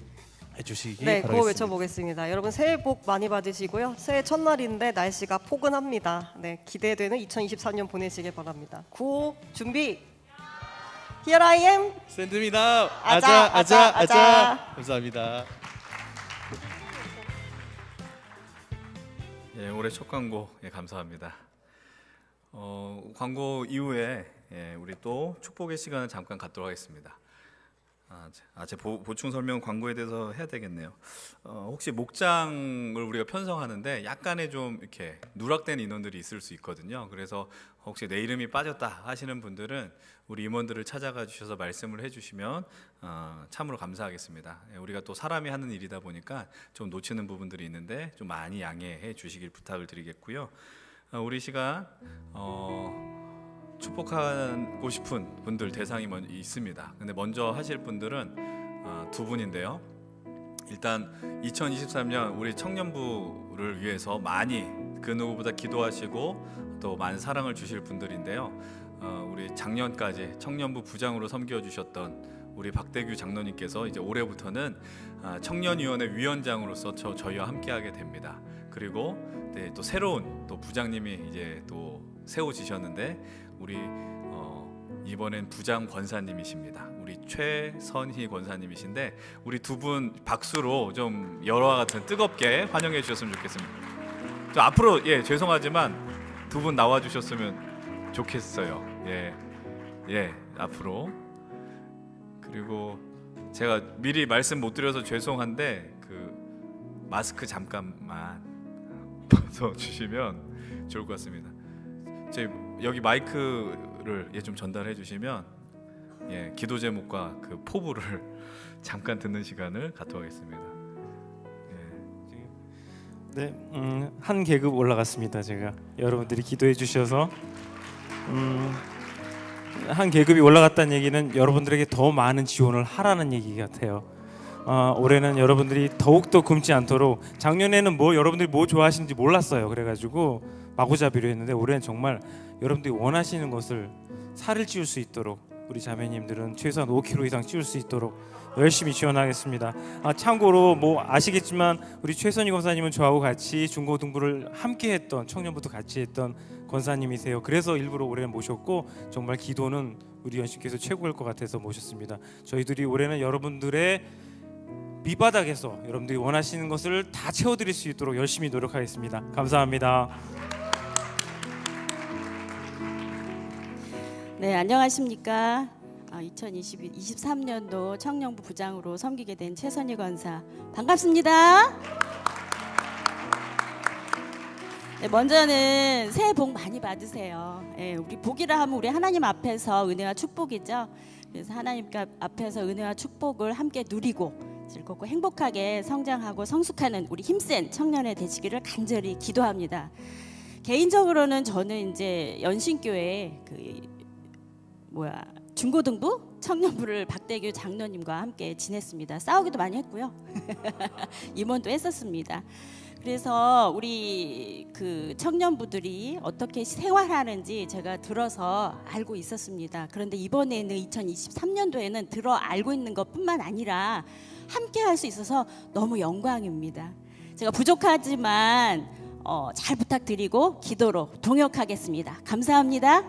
해주시기 네, 바라겠습니다. 구호 외쳐보겠습니다. 여러분 새해 복 많이 받으시고요. 새해 첫날인데 날씨가 포근합니다. 네, 기대되는 2024년 보내시길 바랍니다. 구호 준비. Here I am. 샌드입니다. 아자, 아자, 아자. 감사합니다. 예, 올해 첫 광고 감사합니다. 광고 이후에 우리 또 축복의 시간을 잠깐 갖도록 하겠습니다. 제 보충 설명 광고에 대해서 해야 되겠네요. 혹시 목장을 우리가 편성하는데 약간의 좀 이렇게 누락된 인원들이 있을 수 있거든요. 그래서 혹시 내 이름이 빠졌다 하시는 분들은 우리 임원들을 찾아가 주셔서 말씀을 해주시면 참으로 감사하겠습니다. 우리가 또 사람이 하는 일이다 보니까 좀 놓치는 부분들이 있는데 좀 많이 양해해 주시길 부탁을 드리겠고요. 우리 시간 축복하고 싶은 분들 대상이 있습니다. 근데 먼저 하실 분들은 두 분인데요. 일단 2023년 우리 청년부를 위해서 많이 그 누구보다 기도하시고 또 많은 사랑을 주실 분들인데요. 우리 작년까지 청년부 부장으로 섬겨주셨던 우리 박대규 장로님께서 이제 올해부터는 청년위원회 위원장으로서 저희와 함께하게 됩니다. 그리고 또 새로운 또 부장님이 이제 또 세워지셨는데 우리 이번엔 부장 권사님이십니다. 우리 최선희 권사님이신데 우리 두 분 박수로 좀 열화와 같은 뜨겁게 환영해 주셨으면 좋겠습니다. 저 앞으로 죄송하지만 두 분 나와 주셨으면 좋겠어요. 앞으로. 그리고 제가 미리 말씀 못 드려서 죄송한데 그 마스크 잠깐만 벗어 주시면 좋을 것 같습니다. 여기 마이크를 좀 전달해 주시면 기도 제목과 그 포부를 잠깐 듣는 시간을 갖도록 하겠습니다. 네, 한 계급 올라갔습니다. 제가 여러분들이 기도해 주셔서 한 계급이 올라갔다는 얘기는 여러분들에게 더 많은 지원을 하라는 얘기 같아요. 올해는 여러분들이 더욱더 굶지 않도록, 작년에는 여러분들이 뭐 좋아하시는지 몰랐어요. 그래가지고 마구잡이로 했는데 올해는 정말 여러분들이 원하시는 것을 살을 찌울 수 있도록 우리 자매님들은 최소한 5kg 이상 찌울 수 있도록 열심히 지원하겠습니다. 참고로 아시겠지만 우리 최선희 권사님은 저하고 같이 중고등부를 함께 했던, 청년부터 같이 했던 권사님이세요. 그래서 일부러 올해 모셨고 정말 기도는 우리 연신께서 최고일 것 같아서 모셨습니다. 저희들이 올해는 여러분들의 밑바닥에서 여러분들이 원하시는 것을 다 채워드릴 수 있도록 열심히 노력하겠습니다. 감사합니다. 네, 안녕하십니까. 2023년도 청년부 부장으로 섬기게 된 최선희 권사, 반갑습니다. 네, 먼저는 새해 복 많이 받으세요. 우리 복이라 하면 우리 하나님 앞에서 은혜와 축복이죠. 그래서 하나님 앞에서 은혜와 축복을 함께 누리고 즐겁고 행복하게 성장하고 성숙하는 우리 힘센 청년의 되시기를 간절히 기도합니다. 개인적으로는 저는 이제 연신교회 중고등부 청년부를 박대규 장로님과 함께 지냈습니다. 싸우기도 많이 했고요. 임원도 했었습니다. 그래서 우리 그 청년부들이 어떻게 생활하는지 제가 들어서 알고 있었습니다. 그런데 이번에는 2023년도에는 들어 알고 있는 것뿐만 아니라 함께 할 수 있어서 너무 영광입니다. 제가 부족하지만 잘 부탁드리고 기도로 동역하겠습니다. 감사합니다.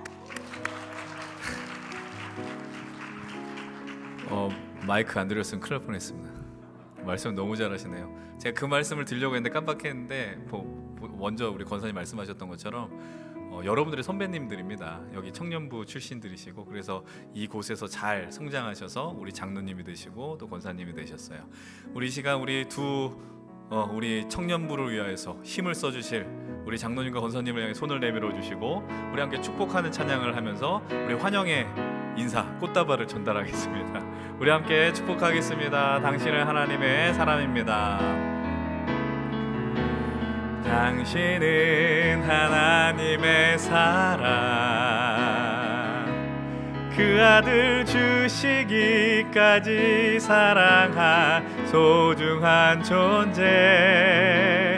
마이크 안 들었으면 큰일 날 뻔했습니다. 말씀 너무 잘하시네요. 제가 그 말씀을 드리려고 했는데 깜빡했는데 먼저 우리 권사님 말씀하셨던 것처럼 여러분들의 선배님들입니다. 여기 청년부 출신들이시고 그래서 이곳에서 잘 성장하셔서 우리 장로님이 되시고 또 권사님이 되셨어요. 우리 시간 우리 청년부를 위하여서 힘을 써주실 우리 장로님과 권사님을 향해 손을 내밀어 주시고 우리 함께 축복하는 찬양을 하면서 우리 환영의 인사 꽃다발을 전달하겠습니다. 우리 함께 축복하겠습니다. 당신은 하나님의 사람입니다. 당신은 하나님의 사랑, 그 아들 주시기까지 사랑한 소중한 존재.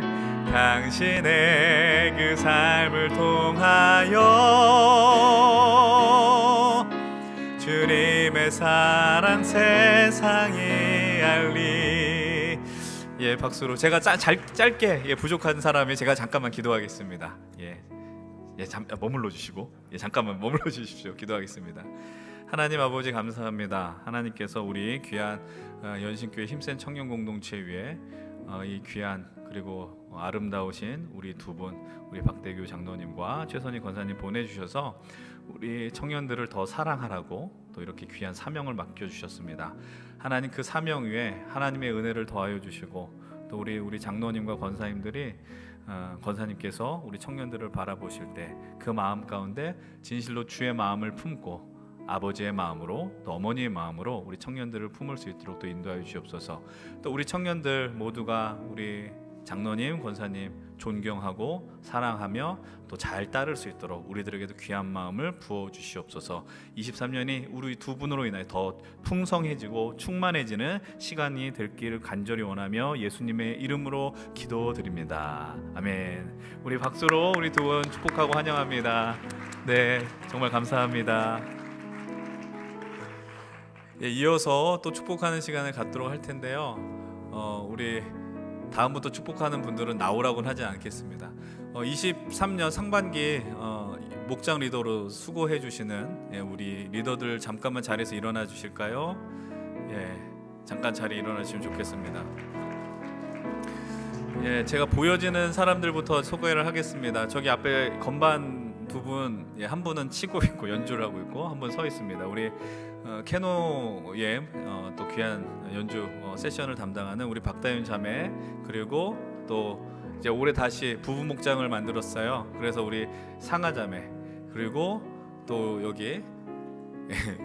당신의 그 삶을 통하여 주님의 사랑 세상이 알리. 예, 박수로 제가 짧게 부족한 사람이 제가 잠깐만 기도하겠습니다. 머물러 주시고 잠깐만 머물러 주십시오. 기도하겠습니다. 하나님 아버지 감사합니다. 하나님께서 우리 귀한 연신교회 힘센 청년 공동체 위에 이 귀한 그리고 아름다우신 우리 두 분, 우리 박대규 장로님과 최선희 권사님 보내주셔서 우리 청년들을 더 사랑하라고 또 이렇게 귀한 사명을 맡겨주셨습니다. 하나님 그 사명 위에 하나님의 은혜를 더하여 주시고 또 우리 장로님과 권사님들이 권사님께서 우리 청년들을 바라보실 때 그 마음 가운데 진실로 주의 마음을 품고 아버지의 마음으로 또 어머니의 마음으로 우리 청년들을 품을 수 있도록 또 인도하여 주시옵소서. 또 우리 청년들 모두가 우리 장로님, 권사님 존경하고 사랑하며 또 잘 따를 수 있도록 우리들에게도 귀한 마음을 부어 주시옵소서. 23년이 우리 두 분으로 인하여 더 풍성해지고 충만해지는 시간이 될 길을 간절히 원하며 예수님의 이름으로 기도드립니다. 아멘. 우리 박수로 우리 두 분 축복하고 환영합니다. 네, 정말 감사합니다. 이어서 또 축복하는 시간을 갖도록 할 텐데요. 우리 다음부터 축복하는 분들은 나오라고는 하지 않겠습니다. 23년 상반기 목장 리더로 수고해 주시는 우리 리더들 잠깐만 자리에서 일어나 주실까요? 잠깐 자리 일어나 주시면 좋겠습니다. 제가 보여지는 사람들부터 소개를 하겠습니다. 저기 앞에 건반 두 분, 한 분은 치고 있고 연주를 하고 있고 한 분 서 있습니다. 우리 캐노의 또 귀한 연주 세션을 담당하는 우리 박다윤 자매, 그리고 또 이제 올해 다시 부부 목장을 만들었어요. 그래서 우리 상아 자매, 그리고 또 여기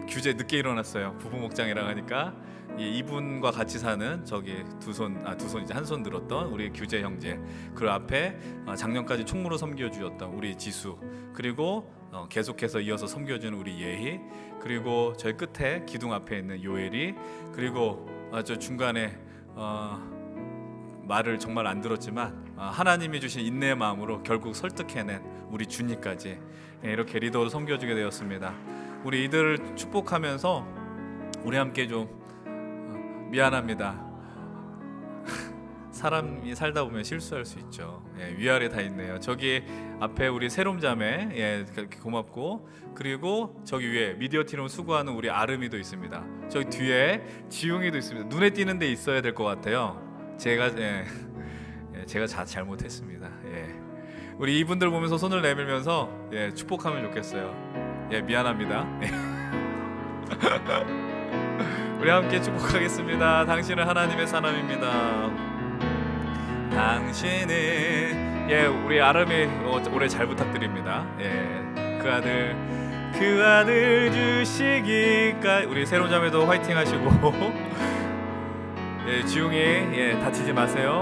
규제 늦게 일어났어요. 부부 목장이라 하니까 이분과 같이 사는 저기 두 손 이제 한 손 들었던 우리 규제 형제, 그 앞에 작년까지 총무로 섬겨주었던 우리 지수, 그리고 계속해서 이어서 섬겨주는 우리 예희, 그리고 저희 끝에 기둥 앞에 있는 요엘이, 그리고 저 중간에 말을 정말 안 들었지만 하나님이 주신 인내의 마음으로 결국 설득해낸 우리 준이까지 이렇게 리더로 섬겨주게 되었습니다. 우리 이들을 축복하면서 우리 함께 좀 미안합니다. 사람이 살다 보면 실수할 수 있죠. 위아래 다 있네요. 저기 앞에 우리 세롬 자매, 그렇게 고맙고, 그리고 저기 위에 미디어 팀으로 수고하는 우리 아름이도 있습니다. 저기 뒤에 지웅이도 있습니다. 눈에 띄는 데 있어야 될 것 같아요. 제가 잘못했습니다. 우리 이분들 보면서 손을 내밀면서 축복하면 좋겠어요. 미안합니다. 우리 함께 축복하겠습니다. 당신은 하나님의 사람입니다. 당신은 우리 아름이 올해 잘 부탁드립니다. 그 아들 주시기까지. 우리 새로운 자매도 화이팅 하시고 지웅이 다치지 마세요.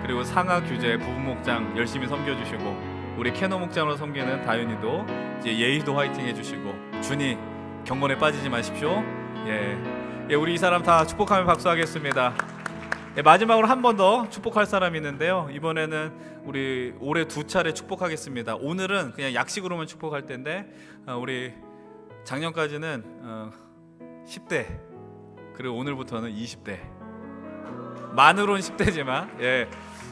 그리고 상하 규제 부부 목장 열심히 섬겨주시고, 우리 캐노 목장으로 섬기는 다윤이도 이제 예희도 화이팅 해주시고, 준이 경건에 빠지지 마십시오. 우리 이 사람 다 축복하며 박수하겠습니다. 마지막으로 한 번 더 축복할 사람이 있는데요. 이번에는 우리 올해 2차례 축복하겠습니다. 오늘은 그냥 약식으로만 축복할 텐데, 우리 작년까지는 10대, 그리고 오늘부터는 20대. 만으로는 10대지만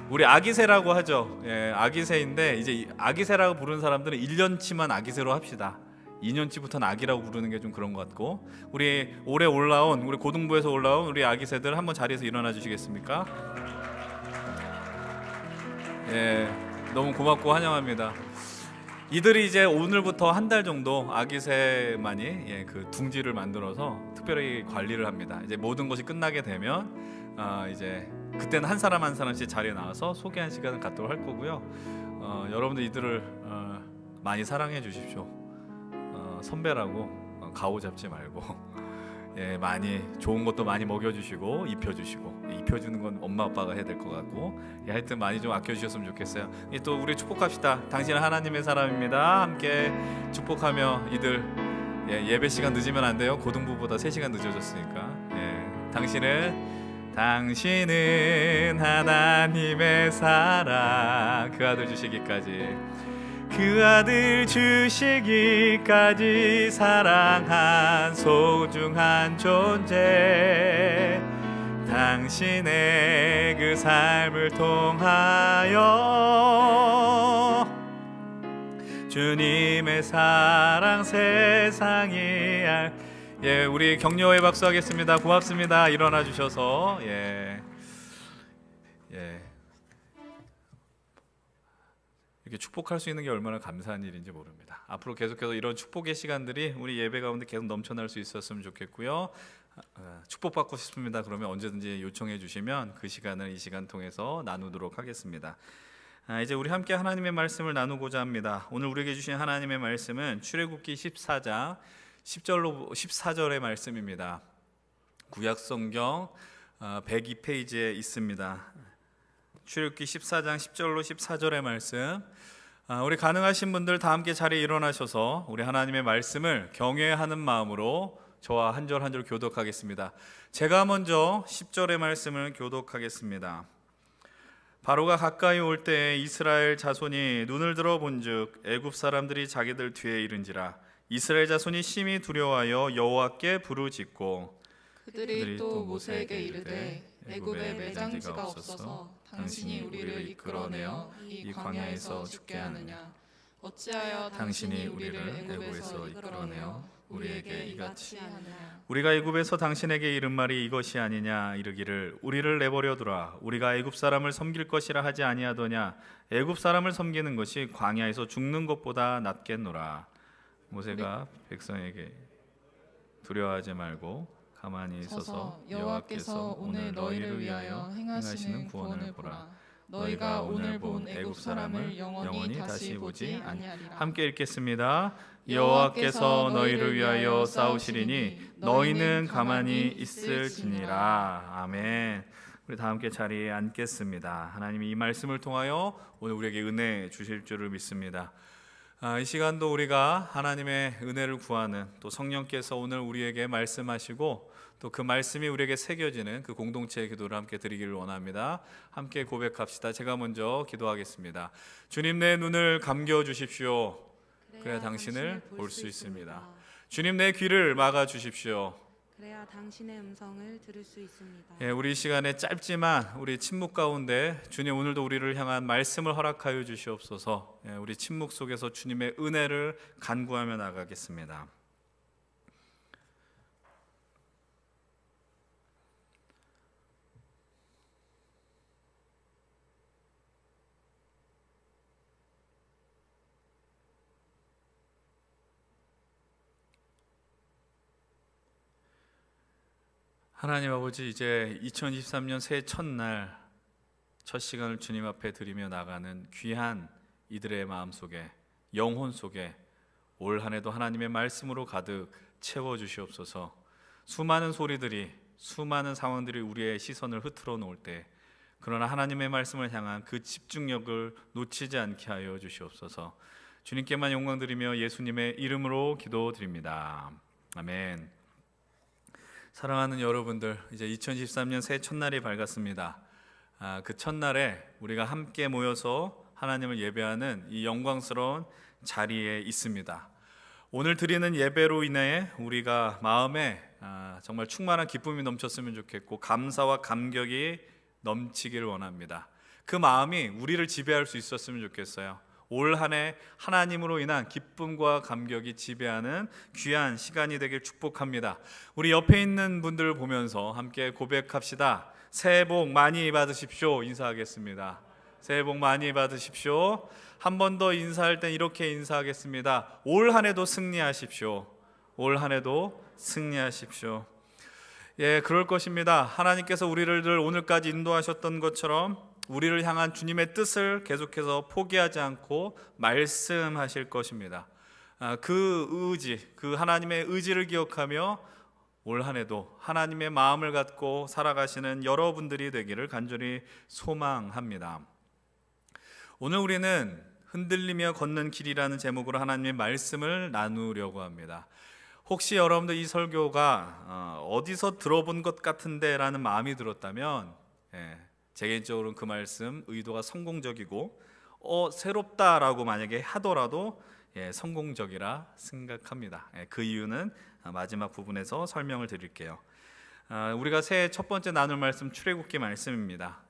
우리 아기새라고 하죠. 예, 아기새인데 이제 아기새라고 부르는 사람들은 1년치만 아기새로 합시다. 2년치부터는 아기라고 부르는 게 좀 그런 것 같고, 우리 올해 올라온 우리 고등부에서 올라온 우리 아기새들 한번 자리에서 일어나 주시겠습니까? 예, 너무 고맙고 환영합니다. 이들이 이제 오늘부터 한 달 정도 아기새만이 그 둥지를 만들어서 특별히 관리를 합니다. 이제 모든 것이 끝나게 되면 이제 그때는 한 사람 한 사람씩 자리에 나와서 소개한 시간을 갖도록 할 거고요. 여러분들 이들을 많이 사랑해 주십시오. 선배라고 가오 잡지 말고 예, 많이 좋은 것도 많이 먹여주시고 입혀주시고, 입혀주는 건 엄마 아빠가 해야 될 것 같고, 하여튼 많이 좀 아껴주셨으면 좋겠어요. 또 우리 축복합시다. 당신은 하나님의 사람입니다. 함께 축복하며 이들 예배 시간 늦으면 안 돼요. 고등부보다 3시간 늦어졌으니까. 당신은 하나님의 사랑, 그 아들 주시기까지, 그 아들 주시기까지 사랑한 소중한 존재, 당신의 그 삶을 통하여 주님의 사랑 세상이 우리 격려의 박수 하겠습니다. 고맙습니다. 일어나 주셔서 이렇게 축복할 수 있는 게 얼마나 감사한 일인지 모릅니다. 앞으로 계속해서 이런 축복의 시간들이 우리 예배 가운데 계속 넘쳐날 수 있었으면 좋겠고요. 축복받고 싶습니다. 그러면 언제든지 요청해 주시면 그 시간을 이 시간 통해서 나누도록 하겠습니다. 이제 우리 함께 하나님의 말씀을 나누고자 합니다. 오늘 우리에게 주신 하나님의 말씀은 출애굽기 14장 10절로 14절의 말씀입니다. 구약성경 102페이지에 있습니다. 출애굽기 14장 10절로 14절의 말씀, 우리 가능하신 분들 다 함께 자리에 일어나셔서 우리 하나님의 말씀을 경외하는 마음으로 저와 한 절 한 절 교독하겠습니다. 제가 먼저 10절의 말씀을 교독하겠습니다. 바로가 가까이 올 때에 이스라엘 자손이 눈을 들어 본즉 애굽 사람들이 자기들 뒤에 이른지라. 이스라엘 자손이 심히 두려워하여 여호와께 부르짖고 그들이 또 모세에게 이르되 애굽에 매장지가 없어서 당신이 우리를 이끌어내어 이 광야에서 죽게 하느냐. 어찌하여 당신이 우리를 애굽에서 이끌어내어 우리에게 이같이 하느냐. 우리가 애굽에서 당신에게 이른 말이 이것이 아니냐. 이르기를 우리를 내버려두라. 우리가 애굽 사람을 섬길 것이라 하지 아니하더냐. 애굽 사람을 섬기는 것이 광야에서 죽는 것보다 낫겠노라. 모세가 백성에게 두려워하지 말고 가만히 있어서 여호와께서 오늘 너희를 위하여 행하시는 구원을 보라. 너희가 오늘 본 애굽 사람을 영원히 다시 보지 아니하리라. 함께 읽겠습니다. 여호와께서 너희를 위하여 싸우시리니 너희는 가만히 있을지니라. 아멘. 우리 다 함께 자리에 앉겠습니다. 하나님이 이 말씀을 통하여 오늘 우리에게 은혜 주실 줄을 믿습니다. 이 시간도 우리가 하나님의 은혜를 구하는, 또 성령께서 오늘 우리에게 말씀하시고 또 그 말씀이 우리에게 새겨지는 그 공동체의 기도를 함께 드리기를 원합니다. 함께 고백합시다. 제가 먼저 기도하겠습니다. 주님, 내 눈을 감겨 주십시오. 그래야 당신을 볼 수 있습니다. 주님, 내 귀를 막아 주십시오. 그래야 당신의 음성을 들을 수 있습니다. 우리 시간에 짧지만 우리 침묵 가운데 주님, 오늘도 우리를 향한 말씀을 허락하여 주시옵소서. 우리 침묵 속에서 주님의 은혜를 간구하며 나가겠습니다. 하나님 아버지, 이제 2023년 새해 첫날 첫 시간을 주님 앞에 드리며 나가는 귀한 이들의 마음속에, 영혼 속에 올 한 해도 하나님의 말씀으로 가득 채워주시옵소서. 수많은 소리들이, 수많은 상황들이 우리의 시선을 흐트러 놓을 때, 그러나 하나님의 말씀을 향한 그 집중력을 놓치지 않게 하여 주시옵소서. 주님께만 영광 드리며 예수님의 이름으로 기도드립니다. 아멘. 사랑하는 여러분들, 이제 2013년 새해 첫날이 밝았습니다. 그 첫날에 우리가 함께 모여서 하나님을 예배하는 이 영광스러운 자리에 있습니다. 오늘 드리는 예배로 인해 우리가 마음에 정말 충만한 기쁨이 넘쳤으면 좋겠고, 감사와 감격이 넘치기를 원합니다. 그 마음이 우리를 지배할 수 있었으면 좋겠어요. 올 한 해 하나님으로 인한 기쁨과 감격이 지배하는 귀한 시간이 되길 축복합니다. 우리 옆에 있는 분들을 보면서 함께 고백합시다. 새해 복 많이 받으십시오. 인사하겠습니다. 새해 복 많이 받으십시오. 한 번 더 인사할 땐 이렇게 인사하겠습니다. 올 한 해도 승리하십시오. 올 한 해도 승리하십시오. 예, 그럴 것입니다. 하나님께서 우리를 늘 오늘까지 인도하셨던 것처럼 우리를 향한 주님의 뜻을 계속해서 포기하지 않고 말씀하실 것입니다. 그 의지, 그 하나님의 의지를 기억하며 올 한 해도 하나님의 마음을 갖고 살아가시는 여러분들이 되기를 간절히 소망합니다. 오늘 우리는 흔들리며 걷는 길이라는 제목으로 하나님의 말씀을 나누려고 합니다. 혹시 여러분들 이 설교가 어디서 들어본 것 같은데 라는 마음이 들었다면 제 개인적으로는 그 말씀 의도가 성공적이고 새롭다라고 만약에 하더라도 성공적이라 생각합니다. 그 이유는 마지막 부분에서 설명을 드릴게요. 우리가 새해 첫 번째 나눌 말씀 출애굽기 말씀입니다.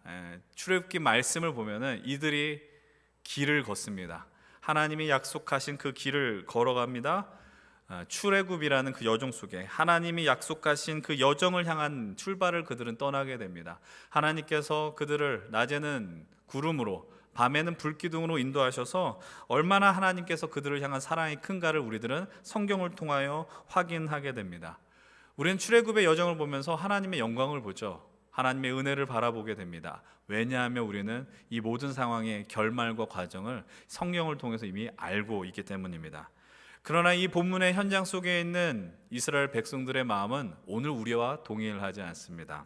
출애굽기 말씀을 보면은 이들이 길을 걷습니다. 하나님이 약속하신 그 길을 걸어갑니다. 출애굽이라는 그 여정 속에 하나님이 약속하신 그 여정을 향한 출발을 그들은 떠나게 됩니다. 하나님께서 그들을 낮에는 구름으로 밤에는 불기둥으로 인도하셔서 얼마나 하나님께서 그들을 향한 사랑이 큰가를 우리들은 성경을 통하여 확인하게 됩니다. 우리는 출애굽의 여정을 보면서 하나님의 영광을 보죠. 하나님의 은혜를 바라보게 됩니다. 왜냐하면 우리는 이 모든 상황의 결말과 과정을 성경을 통해서 이미 알고 있기 때문입니다. 그러나 이 본문의 현장 속에 있는 이스라엘 백성들의 마음은 오늘 우리와 동일하지 않습니다.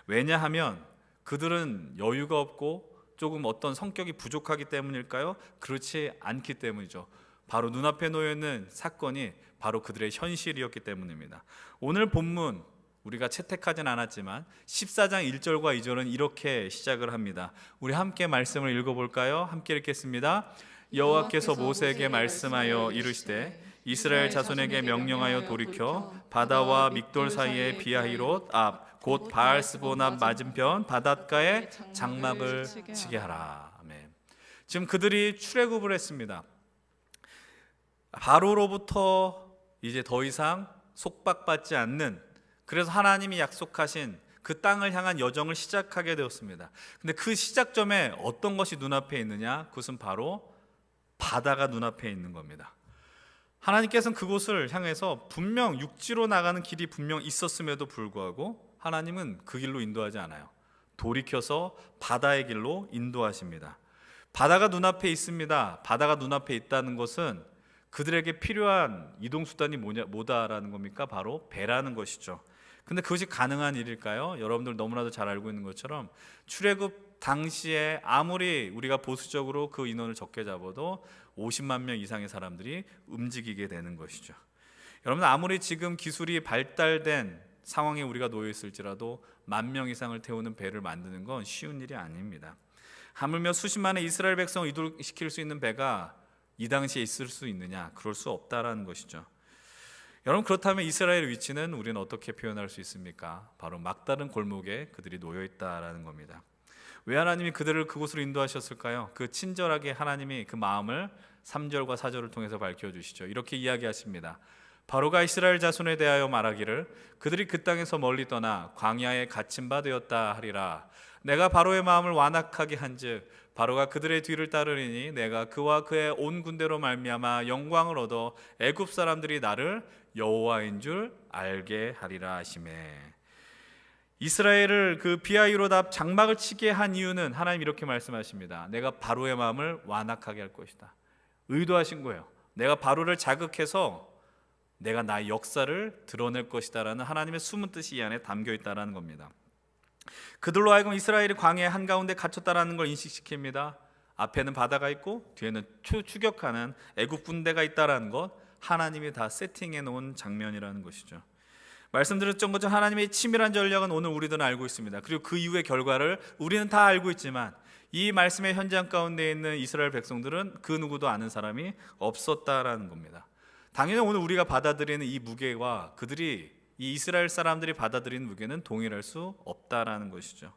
왜냐하면 그들은 여유가 없고 조금 어떤 성격이 부족하기 때문일까요? 그렇지 않기 때문이죠. 바로 눈앞에 놓여 있는 사건이 바로 그들의 현실이었기 때문입니다. 오늘 본문 우리가 채택하진 않았지만 14장 1절과 2절은 이렇게 시작을 합니다. 우리 함께 말씀을 읽어볼까요? 함께 읽겠습니다. 여호와께서 모세에게 말씀하여 이르시되 이스라엘 자손에게 명령하여 돌이켜 바다와 믹돌 사이의 비하히롯 앞 곧 바알스본 앞 맞은편 바닷가에 장막을 치게 하라. 아멘. 지금 그들이 출애굽을 했습니다. 바로로부터 이제 더 이상 속박받지 않는, 그래서 하나님이 약속하신 그 땅을 향한 여정을 시작하게 되었습니다. 근데 그 시작점에 어떤 것이 눈앞에 있느냐? 그것은 바로 바다가 눈앞에 있는 겁니다. 하나님께서는 그곳을 향해서 분명 육지로 나가는 길이 분명 있었음에도 불구하고 하나님은 그 길로 인도하지 않아요. 돌이켜서 바다의 길로 인도하십니다. 바다가 눈앞에 있습니다. 바다가 눈앞에 있다는 것은 그들에게 필요한 이동수단이 뭐다라는 겁니까? 바로 배라는 것이죠. 근데 그것이 가능한 일일까요? 여러분들 너무나도 잘 알고 있는 것처럼 출애굽 당시에 아무리 우리가 보수적으로 그 인원을 적게 잡아도 50만 명 이상의 사람들이 움직이게 되는 것이죠. 여러분, 아무리 지금 기술이 발달된 상황에 우리가 놓여 있을지라도 10,000명 이상을 태우는 배를 만드는 건 쉬운 일이 아닙니다. 하물며 수십만의 이스라엘 백성을 이동시킬 수 있는 배가 이 당시에 있을 수 있느냐? 그럴 수 없다라는 것이죠. 여러분, 그렇다면 이스라엘의 위치는 우리는 어떻게 표현할 수 있습니까? 바로 막다른 골목에 그들이 놓여 있다라는 겁니다. 왜 하나님이 그들을 그곳으로 인도하셨을까요? 그 친절하게 하나님이 그 마음을 3절과 4절을 통해서 밝혀주시죠. 이렇게 이야기하십니다. 바로가 이스라엘 자손에 대하여 말하기를 그들이 그 땅에서 멀리 떠나 광야에 갇힌 바 되었다 하리라. 내가 바로의 마음을 완악하게 한즉 바로가 그들의 뒤를 따르리니 내가 그와 그의 온 군대로 말미암아 영광을 얻어 애굽 사람들이 나를 여호와인 줄 알게 하리라 하시매. 이스라엘을 그 비하히롯 앞 장막을 치게 한 이유는 하나님 이렇게 말씀하십니다. 내가 바로의 마음을 완악하게 할 것이다. 의도하신 거예요. 내가 바로를 자극해서 내가 나의 역사를 드러낼 것이다 라는 하나님의 숨은 뜻이 이 안에 담겨 있다는 겁니다. 그들로 하여금 이스라엘이 광야의 한가운데 갇혔다라는 걸 인식시킵니다. 앞에는 바다가 있고 뒤에는 추격하는 애국 군대가 있다라는 것, 하나님이 다 세팅해 놓은 장면이라는 것이죠. 말씀드렸던 것처럼 하나님의 치밀한 전략은 오늘 우리들은 알고 있습니다. 그리고 그 이후의 결과를 우리는 다 알고 있지만 이 말씀의 현장 가운데 있는 이스라엘 백성들은 그 누구도 아는 사람이 없었다라는 겁니다. 당연히 오늘 우리가 받아들이는 이 무게와 그들이 이 이스라엘 사람들이 받아들이는 무게는 동일할 수 없다라는 것이죠.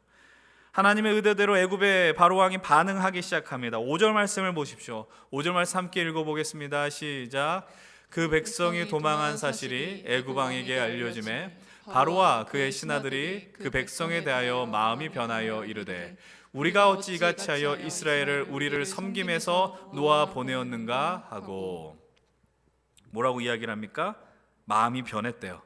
하나님의 의도대로 애굽의 바로 왕이 반응하기 시작합니다. 5절 말씀을 보십시오. 5절 말씀 함께 읽어보겠습니다. 시작. 그 백성이 도망한 사실이 애굽 왕에게 알려짐에 바로와 그의 신하들이 그 백성에 대하여 마음이 변하여 이르되 우리가 어찌 이같이 하여 이스라엘을 우리를 섬김에서 놓아 보내었는가 하고, 뭐라고 이야기를 합니까? 마음이 변했대요.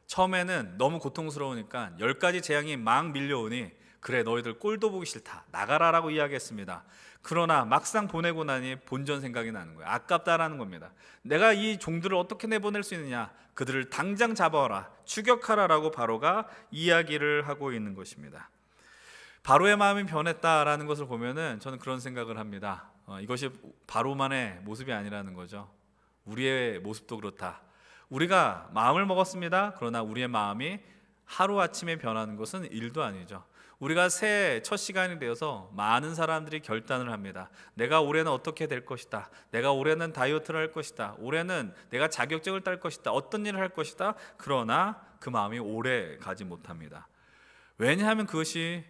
처음에는 너무 고통스러우니까 10가지 재앙이 막 밀려오니 그래 너희들 꼴도 보기 싫다 나가라라고 이야기했습니다. 그러나 막상 보내고 나니 본전 생각이 나는 거예요. 아깝다라는 겁니다. 내가 이 종들을 어떻게 내보낼 수 있느냐, 그들을 당장 잡아라, 추격하라라고 바로가 이야기를 하고 있는 것입니다. 바로의 마음이 변했다라는 것을 보면은 저는 그런 생각을 합니다. 이것이 바로만의 모습이 아니라는 거죠. 우리의 모습도 그렇다. 우리가 마음을 먹었습니다. 그러나 우리의 마음이 하루아침에 변하는 것은 일도 아니죠. 우리가 새해 첫 시간이 되어서 많은 사람들이 결단을 합니다. 내가 올해는 어떻게 될 것이다. 내가 올해는 다이어트를 할 것이다. 올해는 내가 자격증을 딸 것이다. 어떤 일을 할 것이다. 그러나 그 마음이 오래 가지 못합니다. 왜냐하면 그것이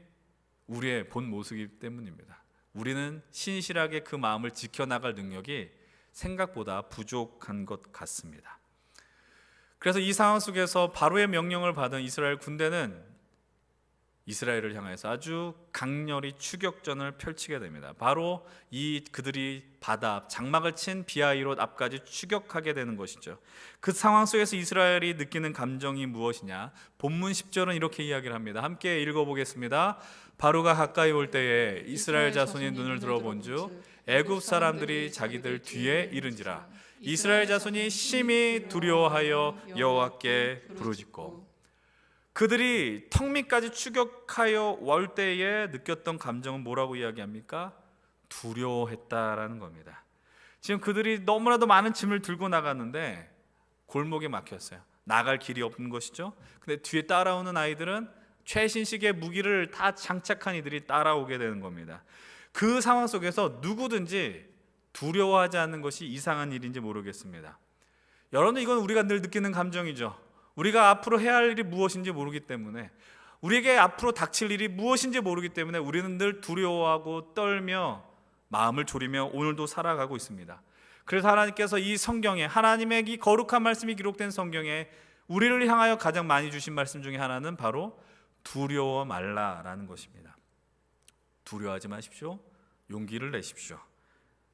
우리의 본 모습이기 때문입니다. 우리는 신실하게 그 마음을 지켜나갈 능력이 생각보다 부족한 것 같습니다. 그래서 이 상황 속에서 바로의 명령을 받은 이스라엘 군대는 이스라엘을 향해서 아주 강렬히 추격전을 펼치게 됩니다. 바로 그들이 바다 앞 장막을 친 비하이롯 앞까지 추격하게 되는 것이죠. 그 상황 속에서 이스라엘이 느끼는 감정이 무엇이냐? 본문 10절은 이렇게 이야기를 합니다. 함께 읽어보겠습니다. 바로가 가까이 올 때에 이스라엘 자손이 눈을 들어본즉 애굽 사람들이 자기들 뒤에 이른지라. 이스라엘 자손이 심히 두려워하여 여호와께 부르짖고. 그들이 턱 밑까지 추격하여 올 때에 느꼈던 감정은 뭐라고 이야기합니까? 두려워했다라는 겁니다. 지금 그들이 너무나도 많은 짐을 들고 나갔는데 골목에 막혔어요. 나갈 길이 없는 것이죠. 근데 뒤에 따라오는 아이들은 최신식의 무기를 다 장착한 이들이 따라오게 되는 겁니다. 그 상황 속에서 누구든지 두려워하지 않는 것이 이상한 일인지 모르겠습니다. 여러분, 이건 우리가 늘 느끼는 감정이죠. 우리가 앞으로 해야 할 일이 무엇인지 모르기 때문에, 우리에게 앞으로 닥칠 일이 무엇인지 모르기 때문에 우리는 늘 두려워하고 떨며 마음을 졸이며 오늘도 살아가고 있습니다. 그래서 하나님께서 이 성경에, 하나님의 이 거룩한 말씀이 기록된 성경에 우리를 향하여 가장 많이 주신 말씀 중에 하나는 바로 두려워 말라라는 것입니다. 두려워하지 마십시오. 용기를 내십시오.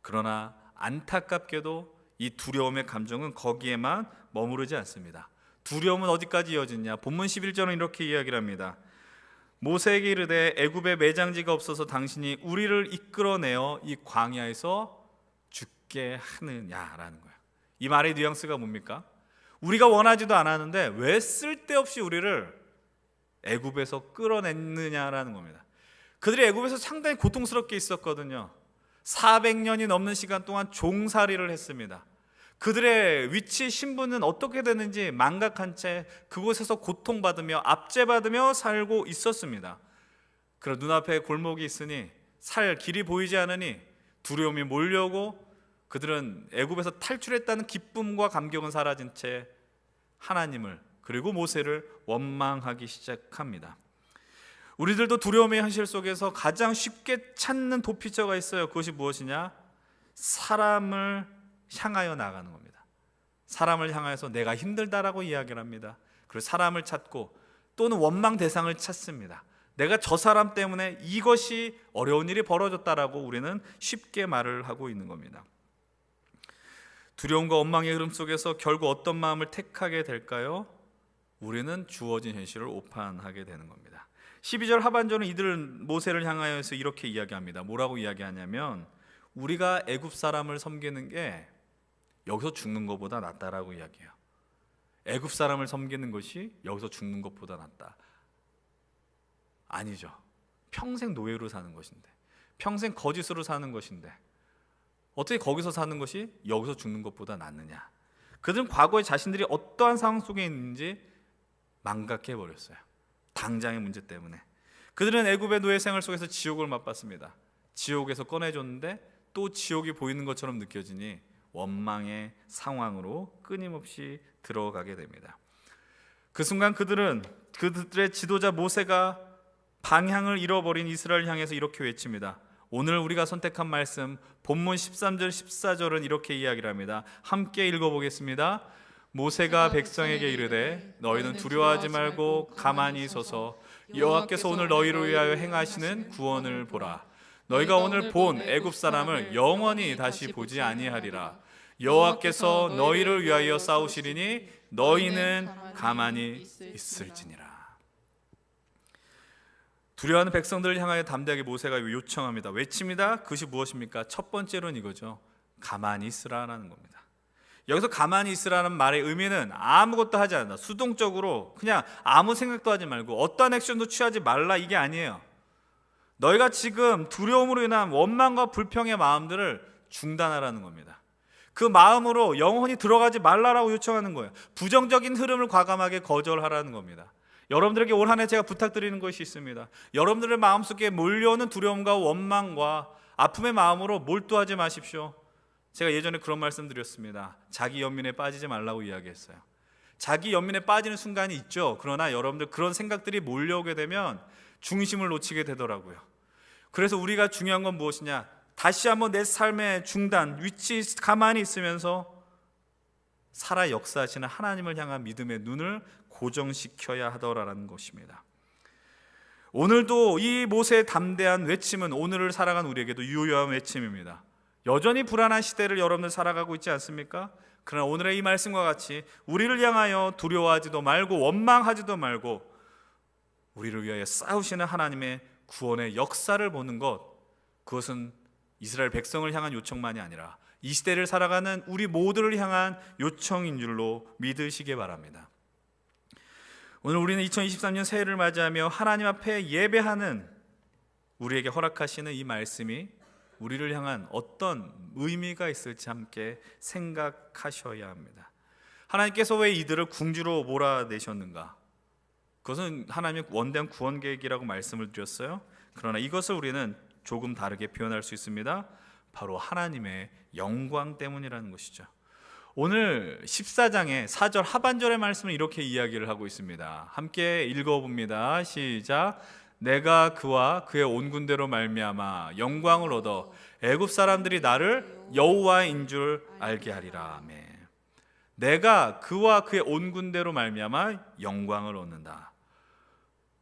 그러나 안타깝게도 이 두려움의 감정은 거기에만 머무르지 않습니다. 두려움은 어디까지 이어지냐? 본문 11절은 이렇게 이야기를 합니다. 모세에게 이르되 애굽에 매장지가 없어서 당신이 우리를 이끌어내어 이 광야에서 죽게 하느냐라는 거예요. 이 말의 뉘앙스가 뭡니까? 우리가 원하지도 않았는데 왜 쓸데없이 우리를 애굽에서 끌어냈느냐라는 겁니다. 그들이 애굽에서 상당히 고통스럽게 있었거든요. 400년이 넘는 시간 동안 종살이를 했습니다. 그들의 위치, 신분은 어떻게 되는지 망각한 채 그곳에서 고통받으며 압제받으며 살고 있었습니다. 그러나 눈앞에 골목이 있으니 살 길이 보이지 않으니 두려움이 몰려오고 그들은 애굽에서 탈출했다는 기쁨과 감격은 사라진 채 하나님을 그리고 모세를 원망하기 시작합니다. 우리들도 두려움의 현실 속에서 가장 쉽게 찾는 도피처가 있어요. 그것이 무엇이냐? 사람을 향하여 나가는 겁니다. 사람을 향해서 내가 힘들다라고 이야기를 합니다. 그리고 사람을 찾고 또는 원망 대상을 찾습니다. 내가 저 사람 때문에 이것이 어려운 일이 벌어졌다라고 우리는 쉽게 말을 하고 있는 겁니다. 두려움과 원망의 흐름 속에서 결국 어떤 마음을 택하게 될까요? 우리는 주어진 현실을 오판하게 되는 겁니다. 12절 하반절은 이들은 모세를 향하여서 이렇게 이야기합니다. 뭐라고 이야기하냐면 우리가 애굽 사람을 섬기는 게 여기서 죽는 것보다 낫다라고 이야기해요. 애굽 사람을 섬기는 것이 여기서 죽는 것보다 낫다. 아니죠. 평생 노예로 사는 것인데, 평생 거짓으로 사는 것인데 어떻게 거기서 사는 것이 여기서 죽는 것보다 낫느냐. 그들은 과거에 자신들이 어떠한 상황 속에 있는지 망각해버렸어요. 당장의 문제 때문에. 그들은 애굽의 노예 생활 속에서 지옥을 맛봤습니다. 지옥에서 꺼내줬는데 또 지옥이 보이는 것처럼 느껴지니 원망의 상황으로 끊임없이 들어가게 됩니다. 그 순간 그들의 지도자 모세가 방향을 잃어버린 이스라엘 향해서 이렇게 외칩니다. 오늘 우리가 선택한 말씀 본문 13절 14절은 이렇게 이야기를 합니다. 함께 읽어보겠습니다. 모세가 백성에게 이르되 너희는 두려워하지 말고 가만히 서서 여호와께서 오늘 너희를 위하여 행하시는 구원을 보라. 너희가 오늘 본 애굽 사람을 영원히 다시 보지 아니하리라. 여호와께서 너희를 위하여 싸우시리니 너희는 가만히 있을지니라. 두려워하는 백성들을 향하여 담대하게 모세가 요청합니다. 외칩니다. 그것이 무엇입니까? 첫 번째로는 이거죠. 가만히 있으라라는 겁니다. 여기서 가만히 있으라는 말의 의미는 아무것도 하지 않는다. 수동적으로 그냥 아무 생각도 하지 말고 어떠한 액션도 취하지 말라, 이게 아니에요. 너희가 지금 두려움으로 인한 원망과 불평의 마음들을 중단하라는 겁니다. 그 마음으로 영원히 들어가지 말라라고 요청하는 거예요. 부정적인 흐름을 과감하게 거절하라는 겁니다. 여러분들에게 올 한 해 제가 부탁드리는 것이 있습니다. 여러분들의 마음속에 몰려오는 두려움과 원망과 아픔의 마음으로 몰두하지 마십시오. 제가 예전에 그런 말씀 드렸습니다. 자기 연민에 빠지지 말라고 이야기했어요. 자기 연민에 빠지는 순간이 있죠. 그러나 여러분들 그런 생각들이 몰려오게 되면 중심을 놓치게 되더라고요. 그래서 우리가 중요한 건 무엇이냐? 다시 한번 내 삶의 중단, 위치 가만히 있으면서 살아 역사하시는 하나님을 향한 믿음의 눈을 고정시켜야 하더라라는 것입니다. 오늘도 이 모세의 담대한 외침은 오늘을 살아간 우리에게도 유효한 외침입니다. 여전히 불안한 시대를 여러분들 살아가고 있지 않습니까? 그러나 오늘의 이 말씀과 같이 우리를 향하여 두려워하지도 말고 원망하지도 말고 우리를 위하여 싸우시는 하나님의 구원의 역사를 보는 것, 그것은 이스라엘 백성을 향한 요청만이 아니라 이 시대를 살아가는 우리 모두를 향한 요청인 줄로 믿으시기 바랍니다. 오늘 우리는 2023년 새해를 맞이하며 하나님 앞에 예배하는 우리에게 허락하시는 이 말씀이 우리를 향한 어떤 의미가 있을지 함께 생각하셔야 합니다. 하나님께서 왜 이들을 궁지로 몰아내셨는가? 그것은 하나님의 원대한 구원 계획이라고 말씀을 드렸어요. 그러나 이것을 우리는 조금 다르게 표현할 수 있습니다. 바로 하나님의 영광 때문이라는 것이죠. 오늘 14장의 4절 하반절의 말씀은 이렇게 이야기를 하고 있습니다. 함께 읽어봅니다. 시작. 내가 그와 그의 온 군대로 말미암아 영광을 얻어 애굽 사람들이 나를 여호와인 줄 알게 하리라. 아멘. 내가 그와 그의 온 군대로 말미암아 영광을 얻는다.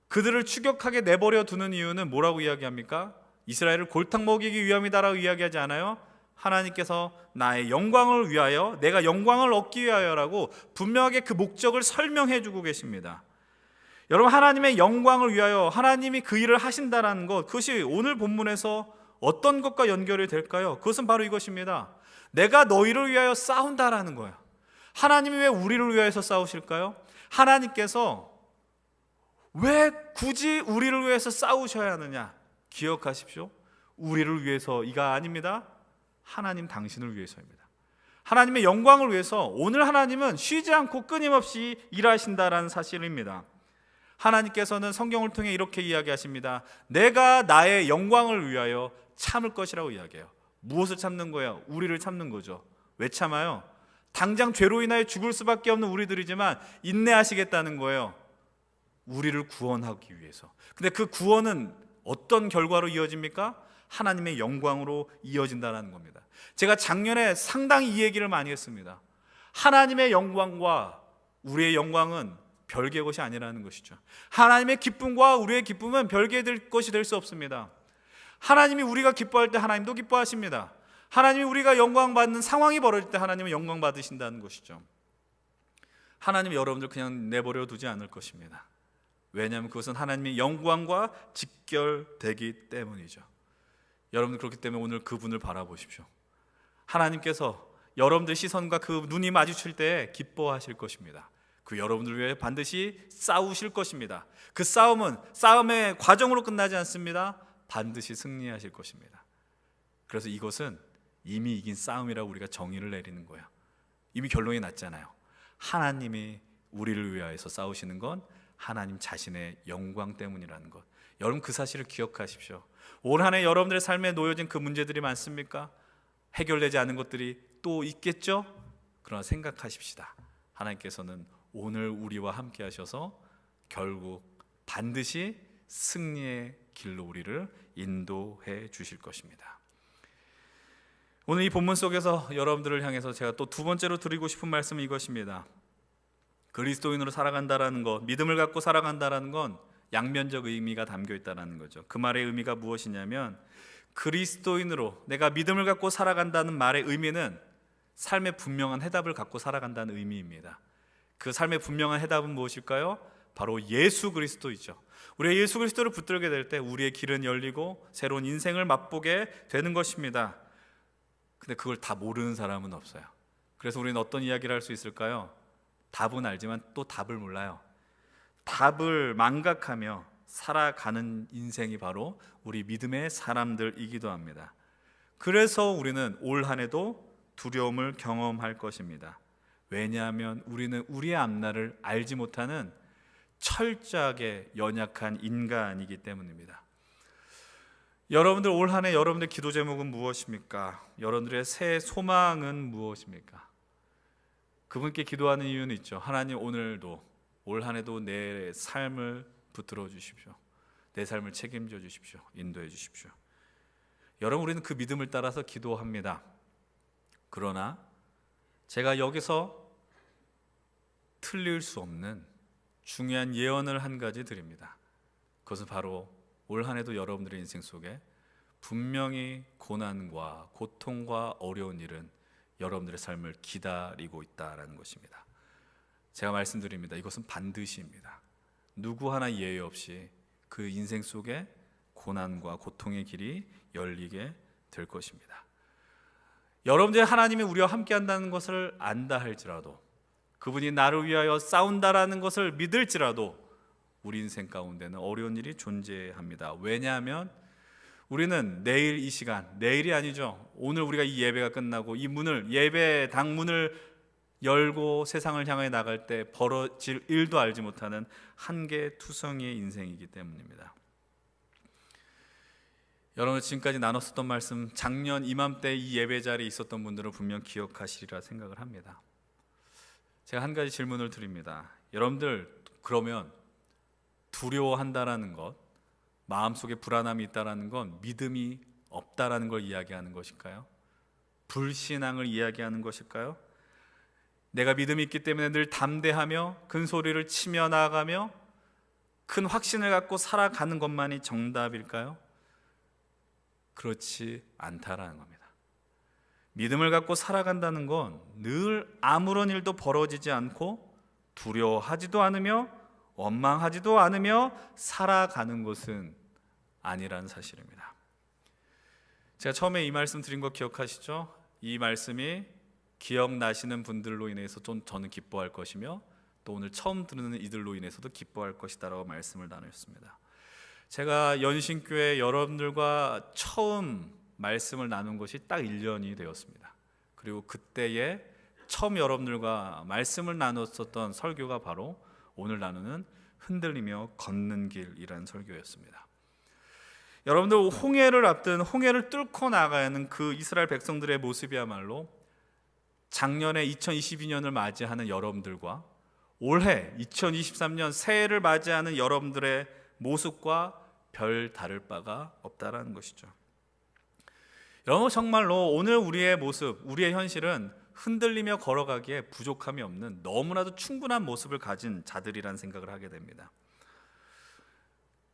그들을 추격하게 내버려 두는 이유는 뭐라고 이야기합니까? 이스라엘을 골탕 먹이기 위함이다라고 이야기하지 않아요? 하나님께서 나의 영광을 위하여, 내가 영광을 얻기 위하여라고 분명하게 그 목적을 설명해 주고 계십니다. 여러분, 하나님의 영광을 위하여 하나님이 그 일을 하신다라는 것, 그것이 오늘 본문에서 어떤 것과 연결이 될까요? 그것은 바로 이것입니다. 내가 너희를 위하여 싸운다라는 거예요. 하나님이 왜 우리를 위하여서 싸우실까요? 하나님께서 왜 굳이 우리를 위해서 싸우셔야 하느냐? 기억하십시오. 우리를 위해서이가 아닙니다. 하나님 당신을 위해서입니다. 하나님의 영광을 위해서 오늘 하나님은 쉬지 않고 끊임없이 일하신다라는 사실입니다. 하나님께서는 성경을 통해 이렇게 이야기하십니다. 내가 나의 영광을 위하여 참을 것이라고 이야기해요. 무엇을 참는 거예요? 우리를 참는 거죠. 왜 참아요? 당장 죄로 인하여 죽을 수밖에 없는 우리들이지만 인내하시겠다는 거예요. 우리를 구원하기 위해서. 근데 그 구원은 어떤 결과로 이어집니까? 하나님의 영광으로 이어진다는 겁니다. 제가 작년에 상당히 이 얘기를 많이 했습니다. 하나님의 영광과 우리의 영광은 별개의 것이 아니라는 것이죠. 하나님의 기쁨과 우리의 기쁨은 별개의 것이 될 수 없습니다. 하나님이 우리가 기뻐할 때 하나님도 기뻐하십니다. 하나님이 우리가 영광 받는 상황이 벌어질 때 하나님은 영광 받으신다는 것이죠. 하나님이 여러분들 그냥 내버려 두지 않을 것입니다. 왜냐하면 그것은 하나님의 영광과 직결되기 때문이죠. 여러분들 그렇기 때문에 오늘 그분을 바라보십시오. 하나님께서 여러분들 시선과 그 눈이 마주칠 때 기뻐하실 것입니다. 그 여러분들 위해 반드시 싸우실 것입니다. 그 싸움은 싸움의 과정으로 끝나지 않습니다. 반드시 승리하실 것입니다. 그래서 이것은 이미 이긴 싸움이라고 우리가 정의를 내리는 거예요. 이미 결론이 났잖아요. 하나님이 우리를 위하여서 싸우시는 건 하나님 자신의 영광 때문이라는 것. 여러분 그 사실을 기억하십시오. 올 한 해 여러분들의 삶에 놓여진 그 문제들이 많습니까? 해결되지 않은 것들이 또 있겠죠? 그러나 생각하십시다. 하나님께서는 오늘 우리와 함께 하셔서 결국 반드시 승리의 길로 우리를 인도해 주실 것입니다. 오늘 이 본문 속에서 여러분들을 향해서 제가 또 두 번째로 드리고 싶은 말씀은 이것입니다. 그리스도인으로 살아간다라는 것, 믿음을 갖고 살아간다라는 건 양면적 의미가 담겨 있다는 거죠. 그 말의 의미가 무엇이냐면 그리스도인으로 내가 믿음을 갖고 살아간다는 말의 의미는 삶의 분명한 해답을 갖고 살아간다는 의미입니다. 그 삶의 분명한 해답은 무엇일까요? 바로 예수 그리스도이죠. 우리가 예수 그리스도를 붙들게 될 때 우리의 길은 열리고 새로운 인생을 맛보게 되는 것입니다. 근데 그걸 다 모르는 사람은 없어요. 그래서 우리는 어떤 이야기를 할 수 있을까요? 답은 알지만 또 답을 몰라요. 답을 망각하며 살아가는 인생이 바로 우리 믿음의 사람들이기도 합니다. 그래서 우리는 올 한 해도 두려움을 경험할 것입니다. 왜냐하면 우리는 우리의 앞날을 알지 못하는 철저하게 연약한 인간이기 때문입니다. 여러분들 올 한 해 여러분들 기도 제목은 무엇입니까? 여러분들의 새 소망은 무엇입니까? 그분께 기도하는 이유는 있죠. 하나님, 오늘도 올 한 해도 내 삶을 붙들어 주십시오. 내 삶을 책임져 주십시오. 인도해 주십시오. 여러분, 우리는 그 믿음을 따라서 기도합니다. 그러나 제가 여기서 틀릴 수 없는 중요한 예언을 한 가지 드립니다. 그것은 바로 올 한 해도 여러분들의 인생 속에 분명히 고난과 고통과 어려운 일은 여러분들의 삶을 기다리고 있다라는 것입니다. 제가 말씀드립니다. 이것은 반드시입니다. 누구 하나 예외 없이 그 인생 속에 고난과 고통의 길이 열리게 될 것입니다. 여러분들의 하나님이 우리와 함께 한다는 것을 안다 할지라도, 그분이 나를 위하여 싸운다라는 것을 믿을지라도 우리 인생 가운데는 어려운 일이 존재합니다. 왜냐하면 우리는 내일 이 시간, 내일이 아니죠. 오늘 우리가 이 예배가 끝나고 이 문을, 예배당 문을 열고 세상을 향해 나갈 때 벌어질 일도 알지 못하는 한계투성이의 인생이기 때문입니다. 여러분, 지금까지 나눴었던 말씀, 작년 이맘때 이 예배 자리에 있었던 분들은 분명 기억하시리라 생각을 합니다. 제가 한 가지 질문을 드립니다. 여러분들, 그러면 두려워한다라는 것, 마음속에 불안함이 있다라는 건 믿음이 없다라는 걸 이야기하는 것일까요? 불신앙을 이야기하는 것일까요? 내가 믿음이 있기 때문에 늘 담대하며 큰 소리를 치며 나아가며 큰 확신을 갖고 살아가는 것만이 정답일까요? 그렇지 않다라는 겁니다. 믿음을 갖고 살아간다는 건 늘 아무런 일도 벌어지지 않고 두려워하지도 않으며 원망하지도 않으며 살아가는 것은 아니라는 사실입니다. 제가 처음에 이 말씀 드린 거 기억하시죠? 이 말씀이 기억나시는 분들로 인해서 좀 저는 기뻐할 것이며 또 오늘 처음 듣는 이들로 인해서도 기뻐할 것이다라고 말씀을 나눴습니다. 제가 연신교회 여러분들과 처음 말씀을 나눈 것이 딱 1년이 되었습니다. 그리고 그때에 처음 여러분들과 말씀을 나눴었던 설교가 바로 오늘 나누는 흔들리며 걷는 길이라는 설교였습니다. 여러분들, 홍해를 앞둔, 홍해를 뚫고 나가야 하는 그 이스라엘 백성들의 모습이야말로 작년에 2022년을 맞이하는 여러분들과 올해 2023년 새해를 맞이하는 여러분들의 모습과 별 다를 바가 없다라는 것이죠. 여러분, 정말로 오늘 우리의 모습, 우리의 현실은 흔들리며 걸어가기에 부족함이 없는 너무나도 충분한 모습을 가진 자들이라는 생각을 하게 됩니다.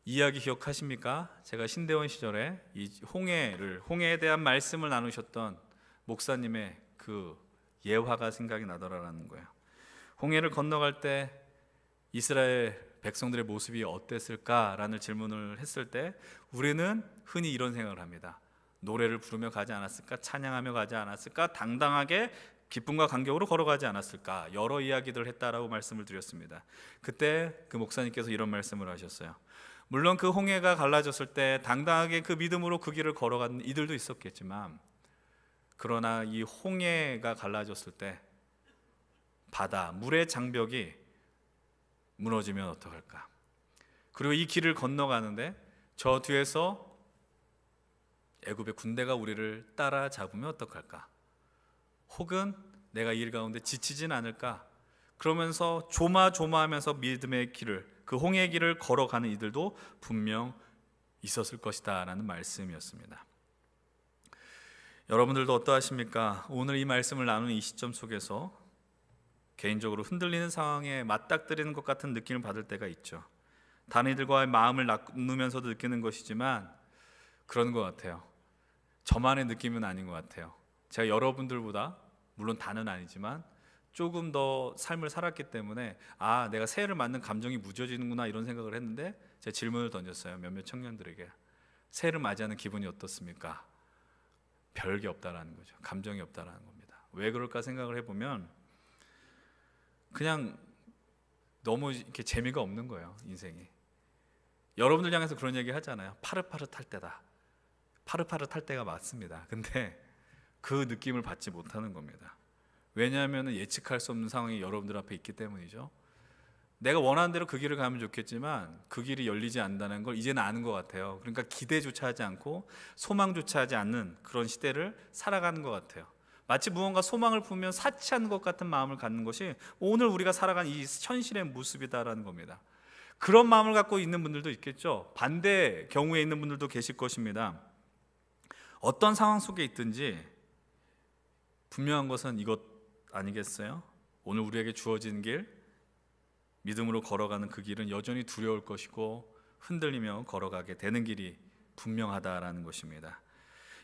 이야기 기억하십니까? 제가 신대원 시절에 이 홍해에 대한 말씀을 나누셨던 목사님의 그 예화가 생각이 나더라라는 거예요. 홍해를 건너갈 때 이스라엘 백성들의 모습이 어땠을까라는 질문을 했을 때 우리는 흔히 이런 생각을 합니다. 노래를 부르며 가지 않았을까? 찬양하며 가지 않았을까? 당당하게 기쁨과 감격으로 걸어가지 않았을까? 여러 이야기들을 했다라고 말씀을 드렸습니다. 그때 그 목사님께서 이런 말씀을 하셨어요. 물론 그 홍해가 갈라졌을 때 당당하게 그 믿음으로 그 길을 걸어간 이들도 있었겠지만, 그러나 이 홍해가 갈라졌을 때 바다, 물의 장벽이 무너지면 어떡할까? 그리고 이 길을 건너가는데 저 뒤에서 애굽의 군대가 우리를 따라잡으면 어떡할까? 혹은 내가 이 일 가운데 지치진 않을까? 그러면서 조마조마하면서 믿음의 길을 그 홍해의 길을 걸어가는 이들도 분명 있었을 것이다라는 말씀이었습니다. 여러분들도 어떠하십니까? 오늘 이 말씀을 나누는 이 시점 속에서 개인적으로 흔들리는 상황에 맞닥뜨리는 것 같은 느낌을 받을 때가 있죠. 다른 이들과의 마음을 나누면서도 느끼는 것이지만 그런 것 같아요. 저만의 느낌은 아닌 것 같아요. 제가 여러분들보다, 물론 다는 아니지만 조금 더 삶을 살았기 때문에 내가 새해를 맞는 감정이 무뎌지는구나 이런 생각을 했는데 제가 질문을 던졌어요. 몇몇 청년들에게. 새해를 맞이하는 기분이 어떻습니까? 별게 없다라는 거죠. 감정이 없다라는 겁니다. 왜 그럴까 생각을 해보면 그냥 너무 이렇게 재미가 없는 거예요, 인생이. 여러분들 향해서 그런 얘기 하잖아요. 파릇파릇할 때다. 파릇파릇할 때가 맞습니다. 근데 그 느낌을 받지 못하는 겁니다. 왜냐하면 예측할 수 없는 상황이 여러분들 앞에 있기 때문이죠. 내가 원하는 대로 그 길을 가면 좋겠지만 그 길이 열리지 않는다는 걸 이제는 아는 것 같아요. 그러니까 기대조차 하지 않고 소망조차 하지 않는 그런 시대를 살아가는 것 같아요. 마치 무언가 소망을 품으면 사치하는 것 같은 마음을 갖는 것이 오늘 우리가 살아가는 이 현실의 모습이다라는 겁니다. 그런 마음을 갖고 있는 분들도 있겠죠. 반대 경우에 있는 분들도 계실 것입니다. 어떤 상황 속에 있든지 분명한 것은 이것 아니겠어요? 오늘 우리에게 주어진 길, 믿음으로 걸어가는 그 길은 여전히 두려울 것이고 흔들리며 걸어가게 되는 길이 분명하다라는 것입니다.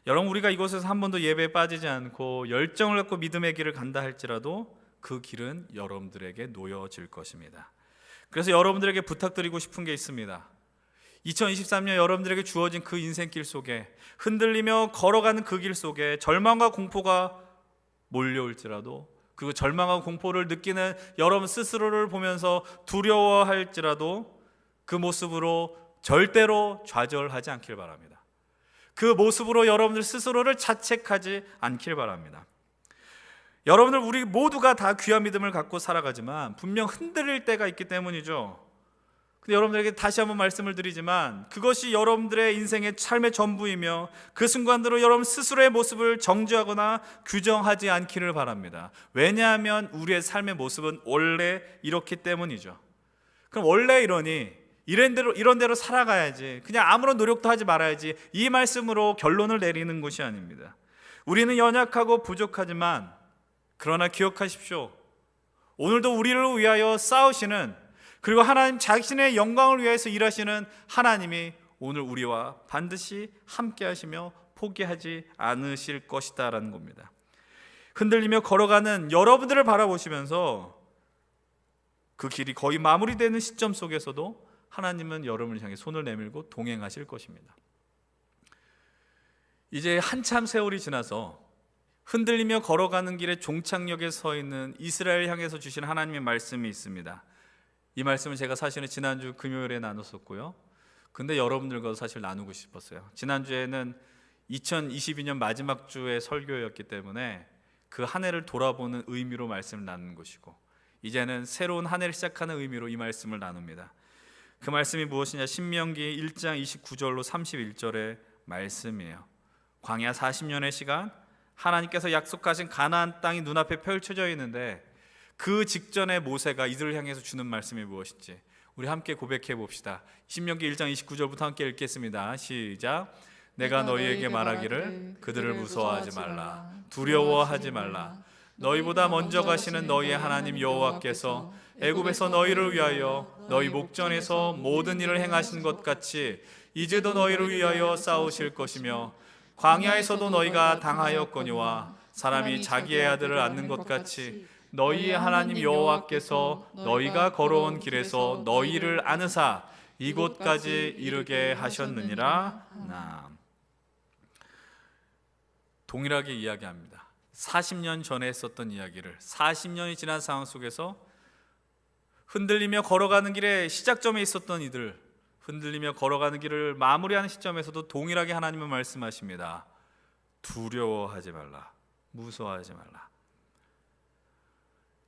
여러분, 우리가 이곳에서 한 번도 예배에 빠지지 않고 열정을 갖고 믿음의 길을 간다 할지라도 그 길은 여러분들에게 놓여질 것입니다. 그래서 여러분들에게 부탁드리고 싶은 게 있습니다. 2023년 여러분들에게 주어진 그 인생길 속에 흔들리며 걸어가는 그 길 속에 절망과 공포가 몰려올지라도, 그리고 절망하고 공포를 느끼는 여러분 스스로를 보면서 두려워할지라도 그 모습으로 절대로 좌절하지 않길 바랍니다. 그 모습으로 여러분들 스스로를 자책하지 않길 바랍니다. 여러분들, 우리 모두가 다 귀한 믿음을 갖고 살아가지만 분명 흔들릴 때가 있기 때문이죠. 근데 여러분들에게 다시 한번 말씀을 드리지만 그것이 여러분들의 인생의 삶의 전부이며 그 순간대로 여러분 스스로의 모습을 정죄하거나 규정하지 않기를 바랍니다. 왜냐하면 우리의 삶의 모습은 원래 이렇기 때문이죠. 그럼 원래 이러니 이런 대로 살아가야지, 그냥 아무런 노력도 하지 말아야지, 이 말씀으로 결론을 내리는 것이 아닙니다. 우리는 연약하고 부족하지만 그러나 기억하십시오. 오늘도 우리를 위하여 싸우시는, 그리고 하나님 자신의 영광을 위해서 일하시는 하나님이 오늘 우리와 반드시 함께 하시며 포기하지 않으실 것이다라는 겁니다. 흔들리며 걸어가는 여러분들을 바라보시면서 그 길이 거의 마무리되는 시점 속에서도 하나님은 여러분을 향해 손을 내밀고 동행하실 것입니다. 이제 한참 세월이 지나서 흔들리며 걸어가는 길의 종착역에 서 있는 이스라엘 향해서 주신 하나님의 말씀이 있습니다. 이 말씀을 제가 사실은 지난주 금요일에 나눴었고요. 근데 여러분들과 사실 나누고 싶었어요. 지난주에는 2022년 마지막 주의 설교였기 때문에 그 한 해를 돌아보는 의미로 말씀을 나누는 것이고, 이제는 새로운 한 해를 시작하는 의미로 이 말씀을 나눕니다. 그 말씀이 무엇이냐? 신명기 1장 29절로 31절의 말씀이에요. 광야 40년의 시간, 하나님께서 약속하신 가나안 땅이 눈앞에 펼쳐져 있는데 그 직전에 모세가 이들을 향해서 주는 말씀이 무엇인지 우리 함께 고백해 봅시다. 신명기 1장 29절부터 함께 읽겠습니다. 시작. 내가 너희에게 말하기를 그들을 무서워하지 말라, 두려워하지 말라. 너희보다 먼저 가시는 너희의 하나님 여호와께서 애굽에서 너희를 위하여 너희 목전에서 모든 일을 행하신 것 같이 이제도 너희를 위하여 싸우실 것이며, 광야에서도 너희가 당하였거니와 사람이 자기의 아들을 낳는 것 같이 너희의 하나님 여호와께서 너희가 걸어온 길에서 너희를 안으사 이곳까지 이르게 하셨느니라. 동일하게 이야기합니다. 40년 전에 했었던 이야기를 40년이 지난 상황 속에서 흔들리며 걸어가는 길에 시작점에 있었던 이들, 흔들리며 걸어가는 길을 마무리하는 시점에서도 동일하게 하나님은 말씀하십니다. 두려워하지 말라, 무서워하지 말라.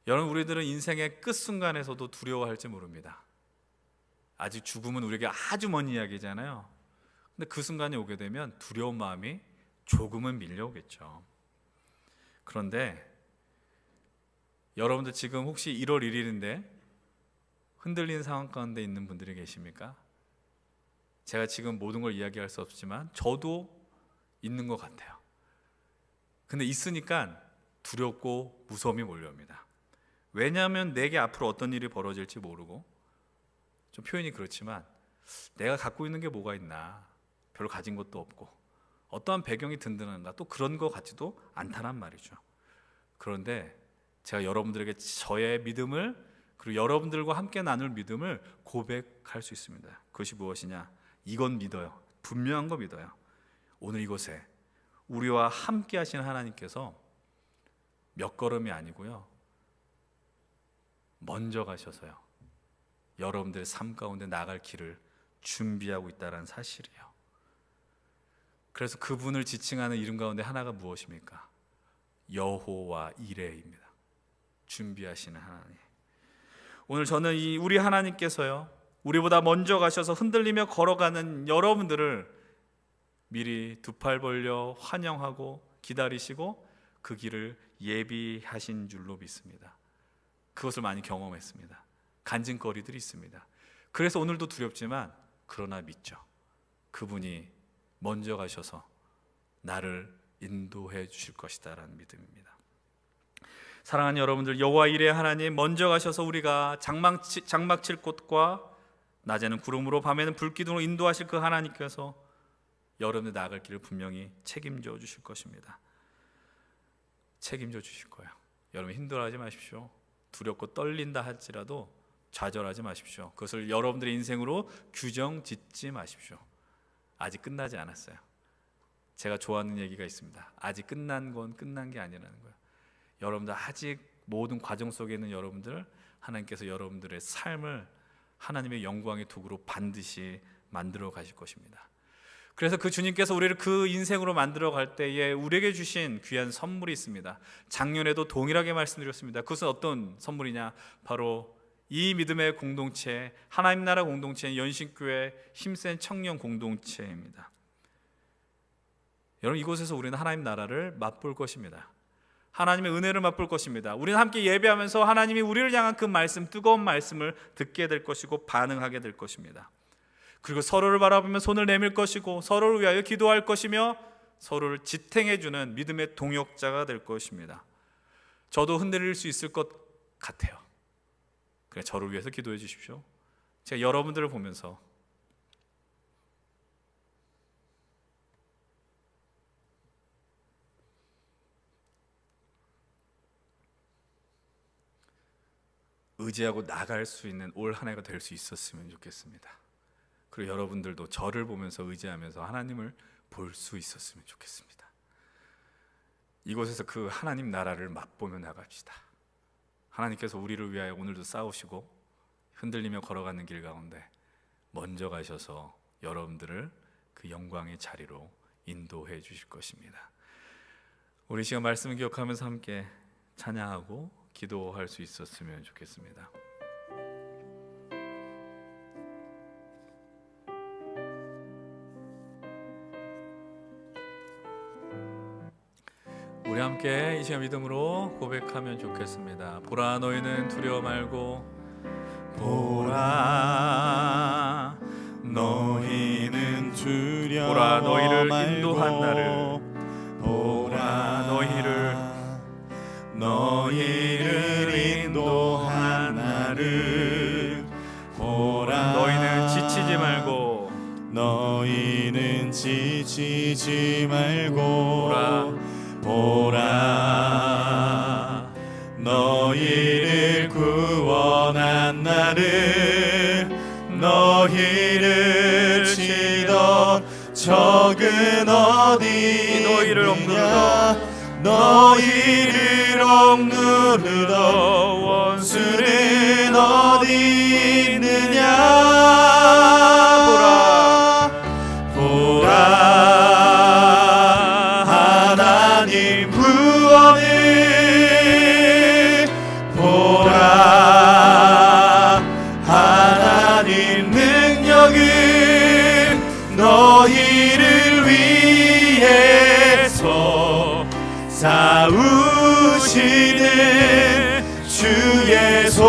여러분, 우리들은 인생의 끝순간에서도 두려워할지 모릅니다. 아직 죽음은 우리에게 아주 먼 이야기잖아요. 근데 그 순간이 오게 되면 두려운 마음이 조금은 밀려오겠죠. 그런데 여러분들 지금 혹시 1월 1일인데 흔들린 상황 가운데 있는 분들이 계십니까? 제가 지금 모든 걸 이야기할 수 없지만 저도 있는 것 같아요. 근데 있으니까 두렵고 무서움이 몰려옵니다. 왜냐하면 내게 앞으로 어떤 일이 벌어질지 모르고, 좀 표현이 그렇지만 내가 갖고 있는 게 뭐가 있나, 별로 가진 것도 없고 어떠한 배경이 든든한가, 또 그런 것 같지도 않다란 말이죠. 그런데 제가 여러분들에게 저의 믿음을, 그리고 여러분들과 함께 나눌 믿음을 고백할 수 있습니다. 그것이 무엇이냐? 이건 믿어요. 분명한 거 믿어요. 오늘 이곳에 우리와 함께 하시는 하나님께서 몇 걸음이 아니고요, 먼저 가셔서요, 여러분들의 삶 가운데 나갈 길을 준비하고 있다는 사실이에요. 그래서 그분을 지칭하는 이름 가운데 하나가 무엇입니까? 여호와 이레입니다. 준비하시는 하나님. 오늘 저는 이 우리 하나님께서요, 우리보다 먼저 가셔서 흔들리며 걸어가는 여러분들을 미리 두 팔 벌려 환영하고 기다리시고 그 길을 예비하신 줄로 믿습니다. 그것을 많이 경험했습니다. 간증거리들이 있습니다. 그래서 오늘도 두렵지만 그러나 믿죠. 그분이 먼저 가셔서 나를 인도해 주실 것이다라는 믿음입니다. 사랑하는 여러분들, 여호와 이레 하나님 먼저 가셔서 우리가 장막칠 곳과 낮에는 구름으로 밤에는 불기둥으로 인도하실 그 하나님께서 여러분들 나아갈 길을 분명히 책임져 주실 것입니다. 책임져 주실 거예요. 여러분 힘들어하지 마십시오. 두렵고 떨린다 할지라도 좌절하지 마십시오. 그것을 여러분들의 인생으로 규정 짓지 마십시오. 아직 끝나지 않았어요. 제가 좋아하는 얘기가 있습니다. 아직 끝난 건 끝난 게 아니라는 거예요. 여러분들 아직 모든 과정 속에 있는 여러분들, 하나님께서 여러분들의 삶을 하나님의 영광의 도구로 반드시 만들어 가실 것입니다. 그래서 그 주님께서 우리를 그 인생으로 만들어 갈 때에 우리에게 주신 귀한 선물이 있습니다. 작년에도 동일하게 말씀드렸습니다. 그것은 어떤 선물이냐? 바로 이 믿음의 공동체, 하나님 나라 공동체, 연신교회 힘센 청년 공동체입니다. 여러분, 이곳에서 우리는 하나님 나라를 맛볼 것입니다. 하나님의 은혜를 맛볼 것입니다. 우리는 함께 예배하면서 하나님이 우리를 향한 그 말씀, 뜨거운 말씀을 듣게 될 것이고 반응하게 될 것입니다. 그리고 서로를 바라보며 손을 내밀 것이고 서로를 위하여 기도할 것이며 서로를 지탱해주는 믿음의 동역자가 될 것입니다. 저도 흔들릴 수 있을 것 같아요. 그래, 저를 위해서 기도해 주십시오. 제가 여러분들을 보면서 의지하고 나갈 수 있는 올 한 해가 될 수 있었으면 좋겠습니다. 그리고 여러분들도 저를 보면서 의지하면서 하나님을 볼 수 있었으면 좋겠습니다. 이곳에서 그 하나님 나라를 맛보며 나갑시다. 하나님께서 우리를 위하여 오늘도 싸우시고 흔들리며 걸어가는 길 가운데 먼저 가셔서 여러분들을 그 영광의 자리로 인도해 주실 것입니다. 우리 시간 말씀을 기억하면서 함께 찬양하고 기도할 수 있었으면 좋겠습니다. 우리 함께 이 시간 믿음으로 고백하면 좋겠습니다. 보라, 너희는 두려워 말고, 보라, 너희는 두려워 보라, 너희를 말고, 인도한 나를, 보라, 너희를 인도한 나를, 보라, 너희는 지치지 말고, 너희는 지치지 말고, 보라, 너희를 구원한 나를, 너희를 치던 적은 어디 너희를 있느냐, 너희를 억누르던 원수는 어디 있느냐. 보라, 하나님 구원을, 보라, 하나님 능력을, 너희를 위해서 싸우시는 주의 손을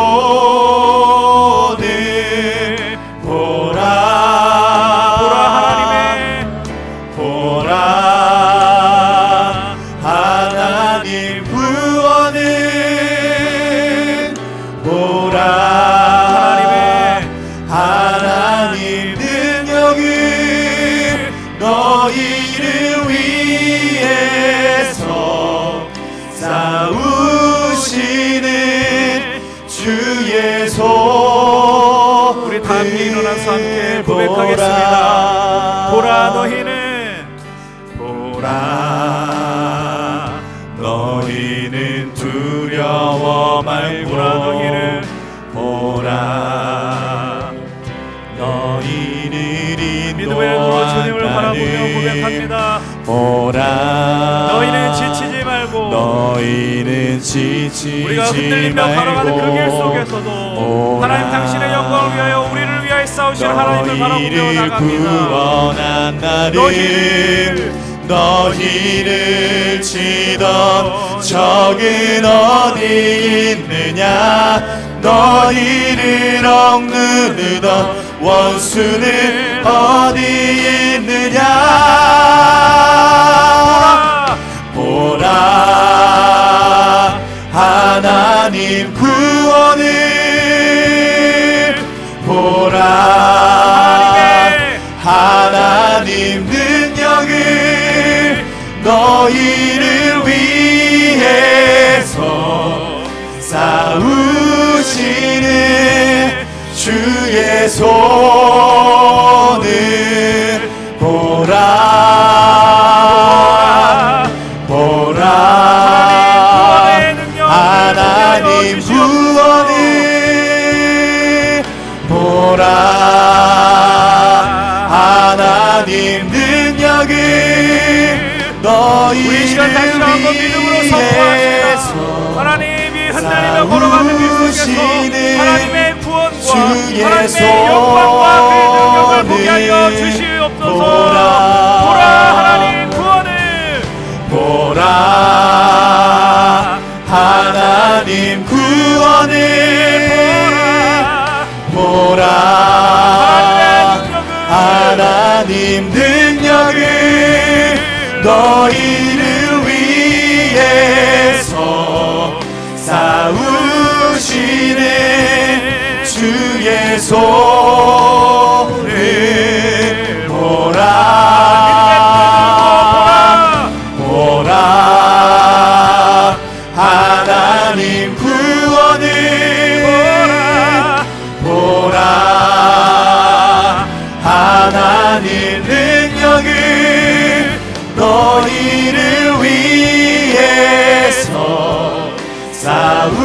함께 일어나서 함께 고백하겠습니다. 보라 너희는 두려워 말고 보라 너희를 믿음의 눈으로 주님을 바라보며 고백합니다. 보라 너희는 지치지 말고 너희는 지치지 우리가 흔들리며 걸어가는 그 길 속에서도 보라. 하나님 당신의 영광을 위하여 우리를 위하여 싸우실 하나님을 바라보며 나갑니다. 구원한 나를 너희를 치던 적은 어디 있느냐 너희를 억누르던 원수는 어디 있느냐 보라 하나님 구원을 보라 하나님 능력을 너희를 위해서 싸우시는 주의 손을 보라 보라 하나님 구원을 보라 하나님 능력을 우리 시간 다시 한번 믿음으로 선포합시다. 하나님이 흔들리며 걸어가는 길 속에서 하나님의 구원과 하나님의 영광과 그 능력을 보게 하여 주시옵소서. 보라 하나님 구원을 보라 하나님 구원을 보라 하나님 능력을 너희를 위해서 싸우시는 주의 손을 보라 보라 하나님 구원을 보라 하나님 능력을 너희를 위해서 싸우시는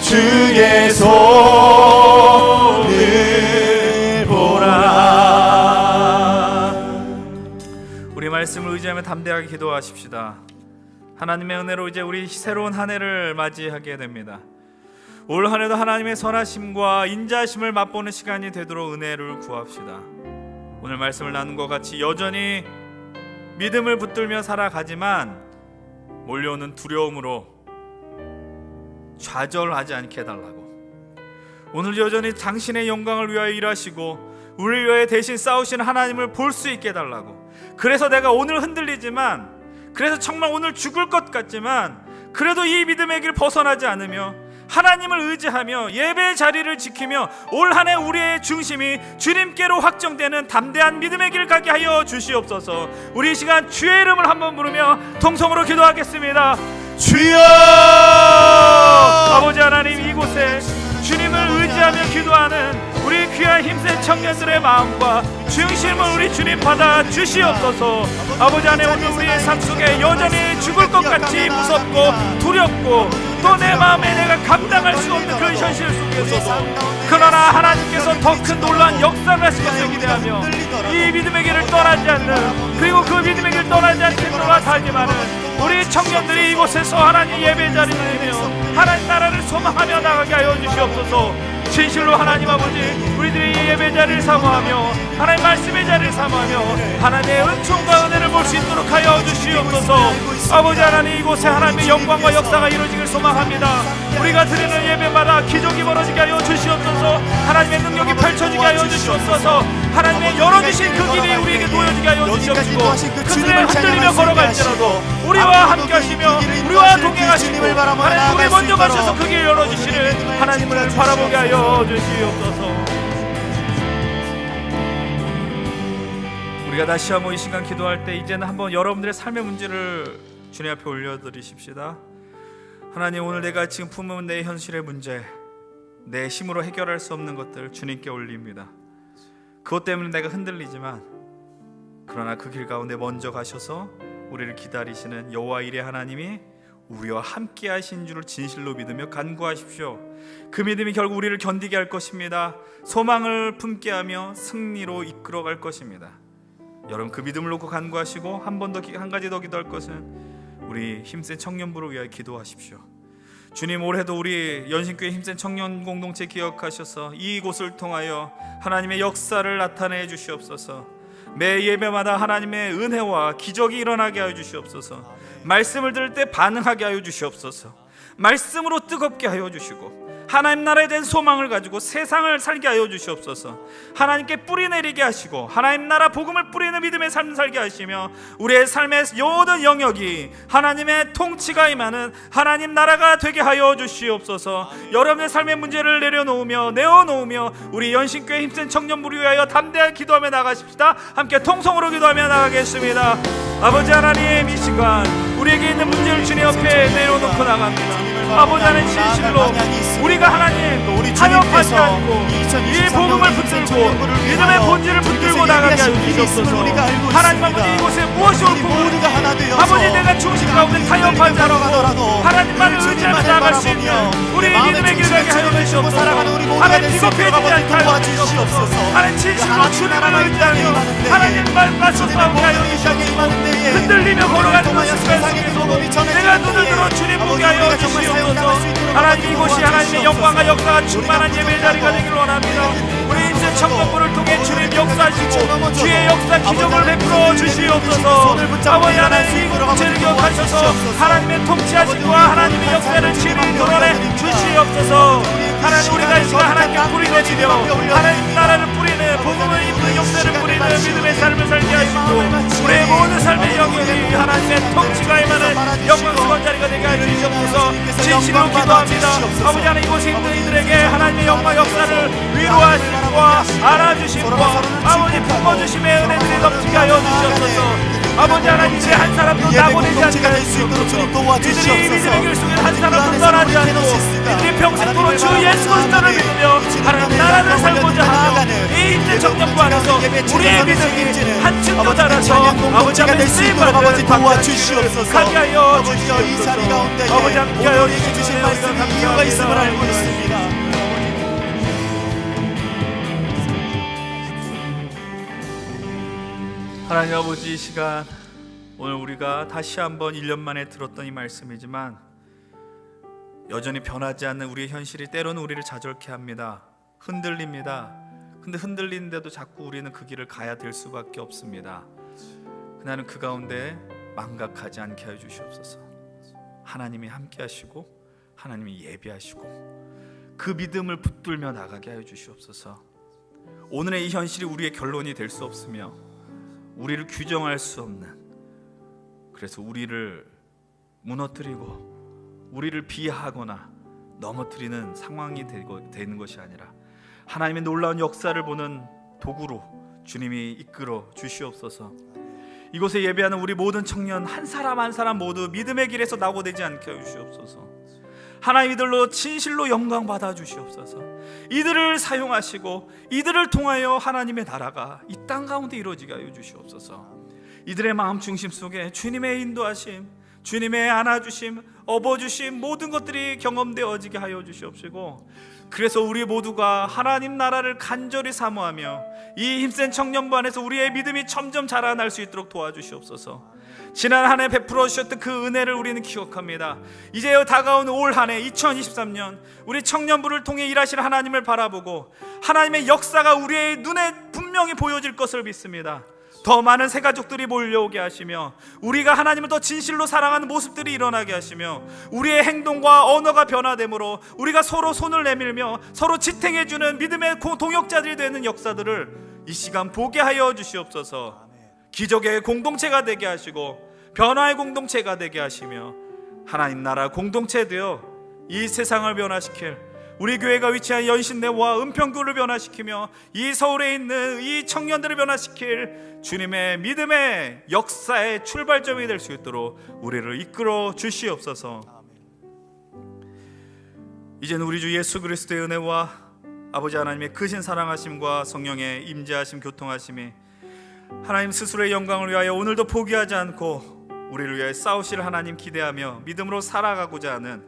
주의 손을 보라. 우리 말씀을 의지하며 담대하게 기도하십시다. 하나님의 은혜로 이제 우리 새로운 한 해를 맞이하게 됩니다. 올 한 해도 하나님의 선하심과 인자하심을 맛보는 시간이 되도록 은혜를 구합시다. 오늘 말씀을 나눈 것 같이 여전히 믿음을 붙들며 살아가지만 몰려오는 두려움으로 좌절하지 않게 해달라고, 오늘 여전히 당신의 영광을 위하여 일하시고 우리를 위하여 대신 싸우시는 하나님을 볼 수 있게 해달라고, 그래서 내가 오늘 흔들리지만, 그래서 정말 오늘 죽을 것 같지만 그래도 이 믿음의 길 벗어나지 않으며 하나님을 의지하며 예배의 자리를 지키며 올 한 해 우리의 중심이 주님께로 확정되는 담대한 믿음의 길 가게 하여 주시옵소서. 우리 이 시간 주의 이름을 한번 부르며 통성으로 기도하겠습니다. 주여 아버지 하나님, 이곳에 주님을 의지하며 기도하는 우리 귀한 힘센 청년들의 마음과 중심을 우리 주님 받아 주시옵소서. 아버지 하나님, 오늘 우리의 삶 속에 여전히 죽을 것 같이 무섭고 두렵고 또 내 마음에 내가 감당할 수 없는 그 현실 속에서도 그러나 하나님께서 더 큰 놀라운 역사를 하실 것을 기대하며 이 믿음의 길을 떠나지 않는, 그리고 그 믿음의 길을 떠나지 않겠노라 하지만은 우리 청년들이 이곳에서 하나님 예배 자리를 내며 하나님 나라를 소망하며 나가게 하여 주시옵소서. 진실로 하나님 아버지, 우리들이 예배 자리를 사모하며 하나님 말씀의 자리를 사모하며 하나님의 은총과 은혜를 볼 수 있도록 하여 주시옵소서. 아버지 하나님, 이곳에 하나님의 영광과 역사가 이루어지길 소망합니다. 우리가 드리는 예배마다 기적이 벌어지게 하여 주시옵소서. 하나님의 능력이 펼쳐지게 하여 주시옵소서. 하나님의 열어주신 그 길이 우리에게 놓여지게 하여 주시옵시고, 그 길을 흔들리며 걸어갈지라도 우리와 함께 하시며 우리와 동행하시고 하나님 우리 먼저 가셔서 그 길을 열어주시는 하나님을 바라보게 하여 주시옵소서. 우리가 다시 한번 이 시간 기도할 때 이제는 한번 여러분들의 삶의 문제를 주님 앞에 올려드리십시다. 하나님, 오늘 내가 지금 품은 내 현실의 문제, 내 힘으로 해결할 수 없는 것들 주님께 올립니다. 그것 때문에 내가 흔들리지만 그러나 그 길 가운데 먼저 가셔서 우리를 기다리시는 여호와 일의 하나님이 우리와 함께 하신 줄을 진실로 믿으며 간구하십시오. 그 믿음이 결국 우리를 견디게 할 것입니다. 소망을 품게 하며 승리로 이끌어갈 것입니다. 여러분 그 믿음을 놓고 간구하시고 한 가지 더 기도할 것은 우리 힘센 청년부를 위하여 기도하십시오. 주님, 올해도 우리 연신교회 힘센 청년 공동체 기억하셔서 이곳을 통하여 하나님의 역사를 나타내 주시옵소서. 매 예배마다 하나님의 은혜와 기적이 일어나게 하여 주시옵소서. 말씀을 들을 때 반응하게 하여 주시옵소서. 말씀으로 뜨겁게 하여 주시고 하나님 나라에 대한 소망을 가지고 세상을 살게 하여 주시옵소서. 하나님께 뿌리 내리게 하시고 하나님 나라 복음을 뿌리는 믿음의 삶을 살게 하시며 우리의 삶의 모든 영역이 하나님의 통치가 임하는 하나님 나라가 되게 하여 주시옵소서. 여러분의 삶의 문제를 내어놓으며 우리 연신교회 힘센 청년부를 위하여 담대하게 기도하며 나가십시다. 함께 통성으로 기도하며 나가겠습니다. 아버지 하나님, 이 시간 우리에게 있는 문제를 주님 옆에 내려놓고 나갑니다. 아버지 하나님, 진실로 우리가 하나님 타협하지 않고 이 복음을 붙들고 믿음의 본질을 붙들고 나가게 하여 주시옵소서. 하나님 아버지, 이곳에 무엇이 옳고 아버지 내가 중심 가운데 타협하지 않고 하나님만을 의지하며 나갈 수 있는 우리 믿음의 길 가게 하여 주시옵소서. 하나님 비겁해지지 않게 하여 주시옵소서. 하나님 진실로 주님을 의지하며 하나님만 맞서 싸우게 하여 주시옵소서. 흔들리며 걸어가는 것이 속에서 내가 눈을 들어 주님 보게 하여 주시옵소서. 하나님, 이곳이 하나님의 영광과 역사가 충만한 예배 자리가 되기를 원합니다. 우리 힘센 청년부를 통해 주님 역사하시고 주의 역사 기적을 베풀어 주시옵소서. 아버지 하나님, 이 공동체를 기억하셔서 하나님의 통치하심과 하나님의 역사를 친히 드러내 주시옵소서. 하나님, 우리가 이 시간 하나님께 뿌리 내리며 하나님 나라를 뿌리는 복음을 입는 역사를 뿌리는 믿음의 삶을 살게 하시고 우리의 모든 삶의 영역이 하나님의 통치가 임하는 영광스러운 자리가 되게 하여 주시옵소서. 진실로 기도합니다. 아버지 하나님, 이곳에 있는 이들에게 하나님의 영광 역사를 위로하심과 알아주심과 아버지 품어주심의 은혜들이 넘치게 하여 주시옵소서. 아버지 하나님, 이제 한 사람도 나보내지 않게 하시옵소서. 이들이 믿음의 길 속에 한 사람도 떠나지 않고 이들이 평생토록 주 예수 그리스도를 믿으며 하나님 나라를 살고자 하며 이 힘센 청년부 안에서 우리의 믿음이 한층더 자라서 아버지 앞에 쓰임받는 도와주시옵소서. 가게 하여 주시옵소서. 아버지 함께 하여 주신 말씀 이유가 있음을 알고 있습니다. 하나님 아버지, 이 시간 오늘 우리가 다시 한번 1년 만에 들었던 이 말씀이지만 여전히 변하지 않는 우리의 현실이 때로는 우리를 좌절케 합니다. 흔들립니다. 근데 흔들리는데도 자꾸 우리는 그 길을 가야 될 수밖에 없습니다. 나는 그 가운데 망각하지 않게 하여 주시옵소서. 하나님이 함께 하시고 하나님이 예비하시고 그 믿음을 붙들며 나가게 하여 주시옵소서. 오늘의 이 현실이 우리의 결론이 될 수 없으며 우리를 규정할 수 없는, 그래서 우리를 무너뜨리고 우리를 비하하거나 넘어뜨리는 상황이 되는 것이 아니라 하나님의 놀라운 역사를 보는 도구로 주님이 이끌어 주시옵소서. 이곳에 예배하는 우리 모든 청년 한 사람 한 사람 모두 믿음의 길에서 낙오되지 않게 해주시옵소서. 하나님, 이들로 진실로 영광 받아 주시옵소서. 이들을 사용하시고 이들을 통하여 하나님의 나라가 이 땅 가운데 이루어지게 하여 주시옵소서. 이들의 마음 중심 속에 주님의 인도하심, 주님의 안아주심, 업어주심 모든 것들이 경험되어지게 하여 주시옵시고, 그래서 우리 모두가 하나님 나라를 간절히 사모하며 이 힘센 청년부 안에서 우리의 믿음이 점점 자라날 수 있도록 도와주시옵소서. 지난 한 해 베풀어 주셨던 그 은혜를 우리는 기억합니다. 이제 다가오는 올 한 해 2023년 우리 청년부를 통해 일하시는 하나님을 바라보고 하나님의 역사가 우리의 눈에 분명히 보여질 것을 믿습니다. 더 많은 새 가족들이 몰려오게 하시며 우리가 하나님을 더 진실로 사랑하는 모습들이 일어나게 하시며 우리의 행동과 언어가 변화되므로 우리가 서로 손을 내밀며 서로 지탱해주는 믿음의 동역자들이 되는 역사들을 이 시간 보게 하여 주시옵소서. 기적의 공동체가 되게 하시고 변화의 공동체가 되게 하시며 하나님 나라 공동체 되어 이 세상을 변화시킬 우리 교회가 위치한 연신내와 은평구를 변화시키며 이 서울에 있는 이 청년들을 변화시킬 주님의 믿음의 역사의 출발점이 될 수 있도록 우리를 이끌어 주시옵소서. 이제는 우리 주 예수 그리스도의 은혜와 아버지 하나님의 크신 사랑하심과 성령의 임재하심 교통하심이 하나님 스스로의 영광을 위하여 오늘도 포기하지 않고 우리를 위하여 싸우실 하나님 기대하며 믿음으로 살아가고자 하는,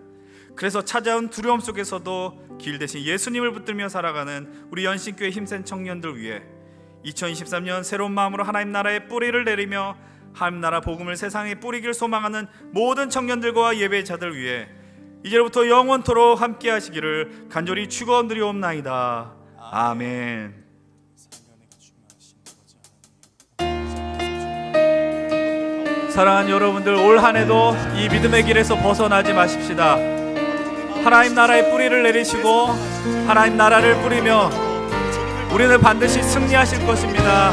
그래서 찾아온 두려움 속에서도 길 대신 예수님을 붙들며 살아가는 우리 연신교회 힘센 청년들 위해 2023년 새로운 마음으로 하나님 나라의 뿌리를 내리며 하나님 나라 복음을 세상에 뿌리길 소망하는 모든 청년들과 예배자들 위해 이제부터 영원토록 함께 하시기를 간절히 축원드리옵나이다. 아멘. 사랑하는 여러분들, 올 한해도 이 믿음의 길에서 벗어나지 마십시다. 하나님 나라의 뿌리를 내리시고 하나님 나라를 뿌리며 우리는 반드시 승리하실 것입니다.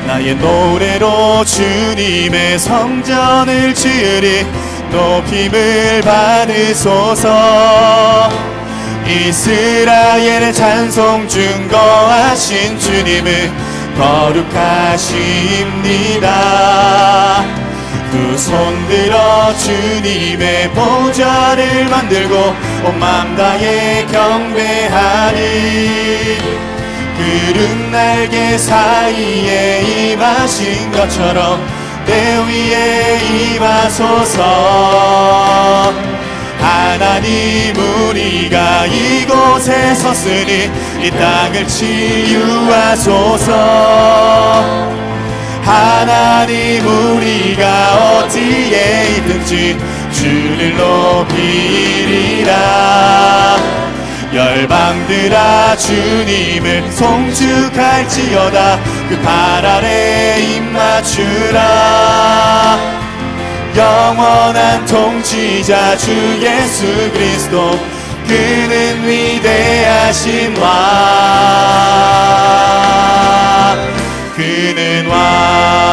나의 노래로 주님의 성전을 지으리. 높임을 받으소서. 이스라엘의 찬송 증거하신 주님을 거룩하십니다. 두 손 들어 주님의 보좌를 만들고 온 맘 다해 경배하니, 구름 날개 사이에 임하신 것처럼 내 위에 임하소서. 하나님 우리가 이곳에 섰으니 이 땅을 치유하소서. 하나님 우리가 어디에 있든지 주를 높이리라. 열방들아 주님을 송축할지어다. 그 발 아래 입 맞추라. 영원한 통치자 주 예수 그리스도, 그는 위대하신 왕, 그는 왕.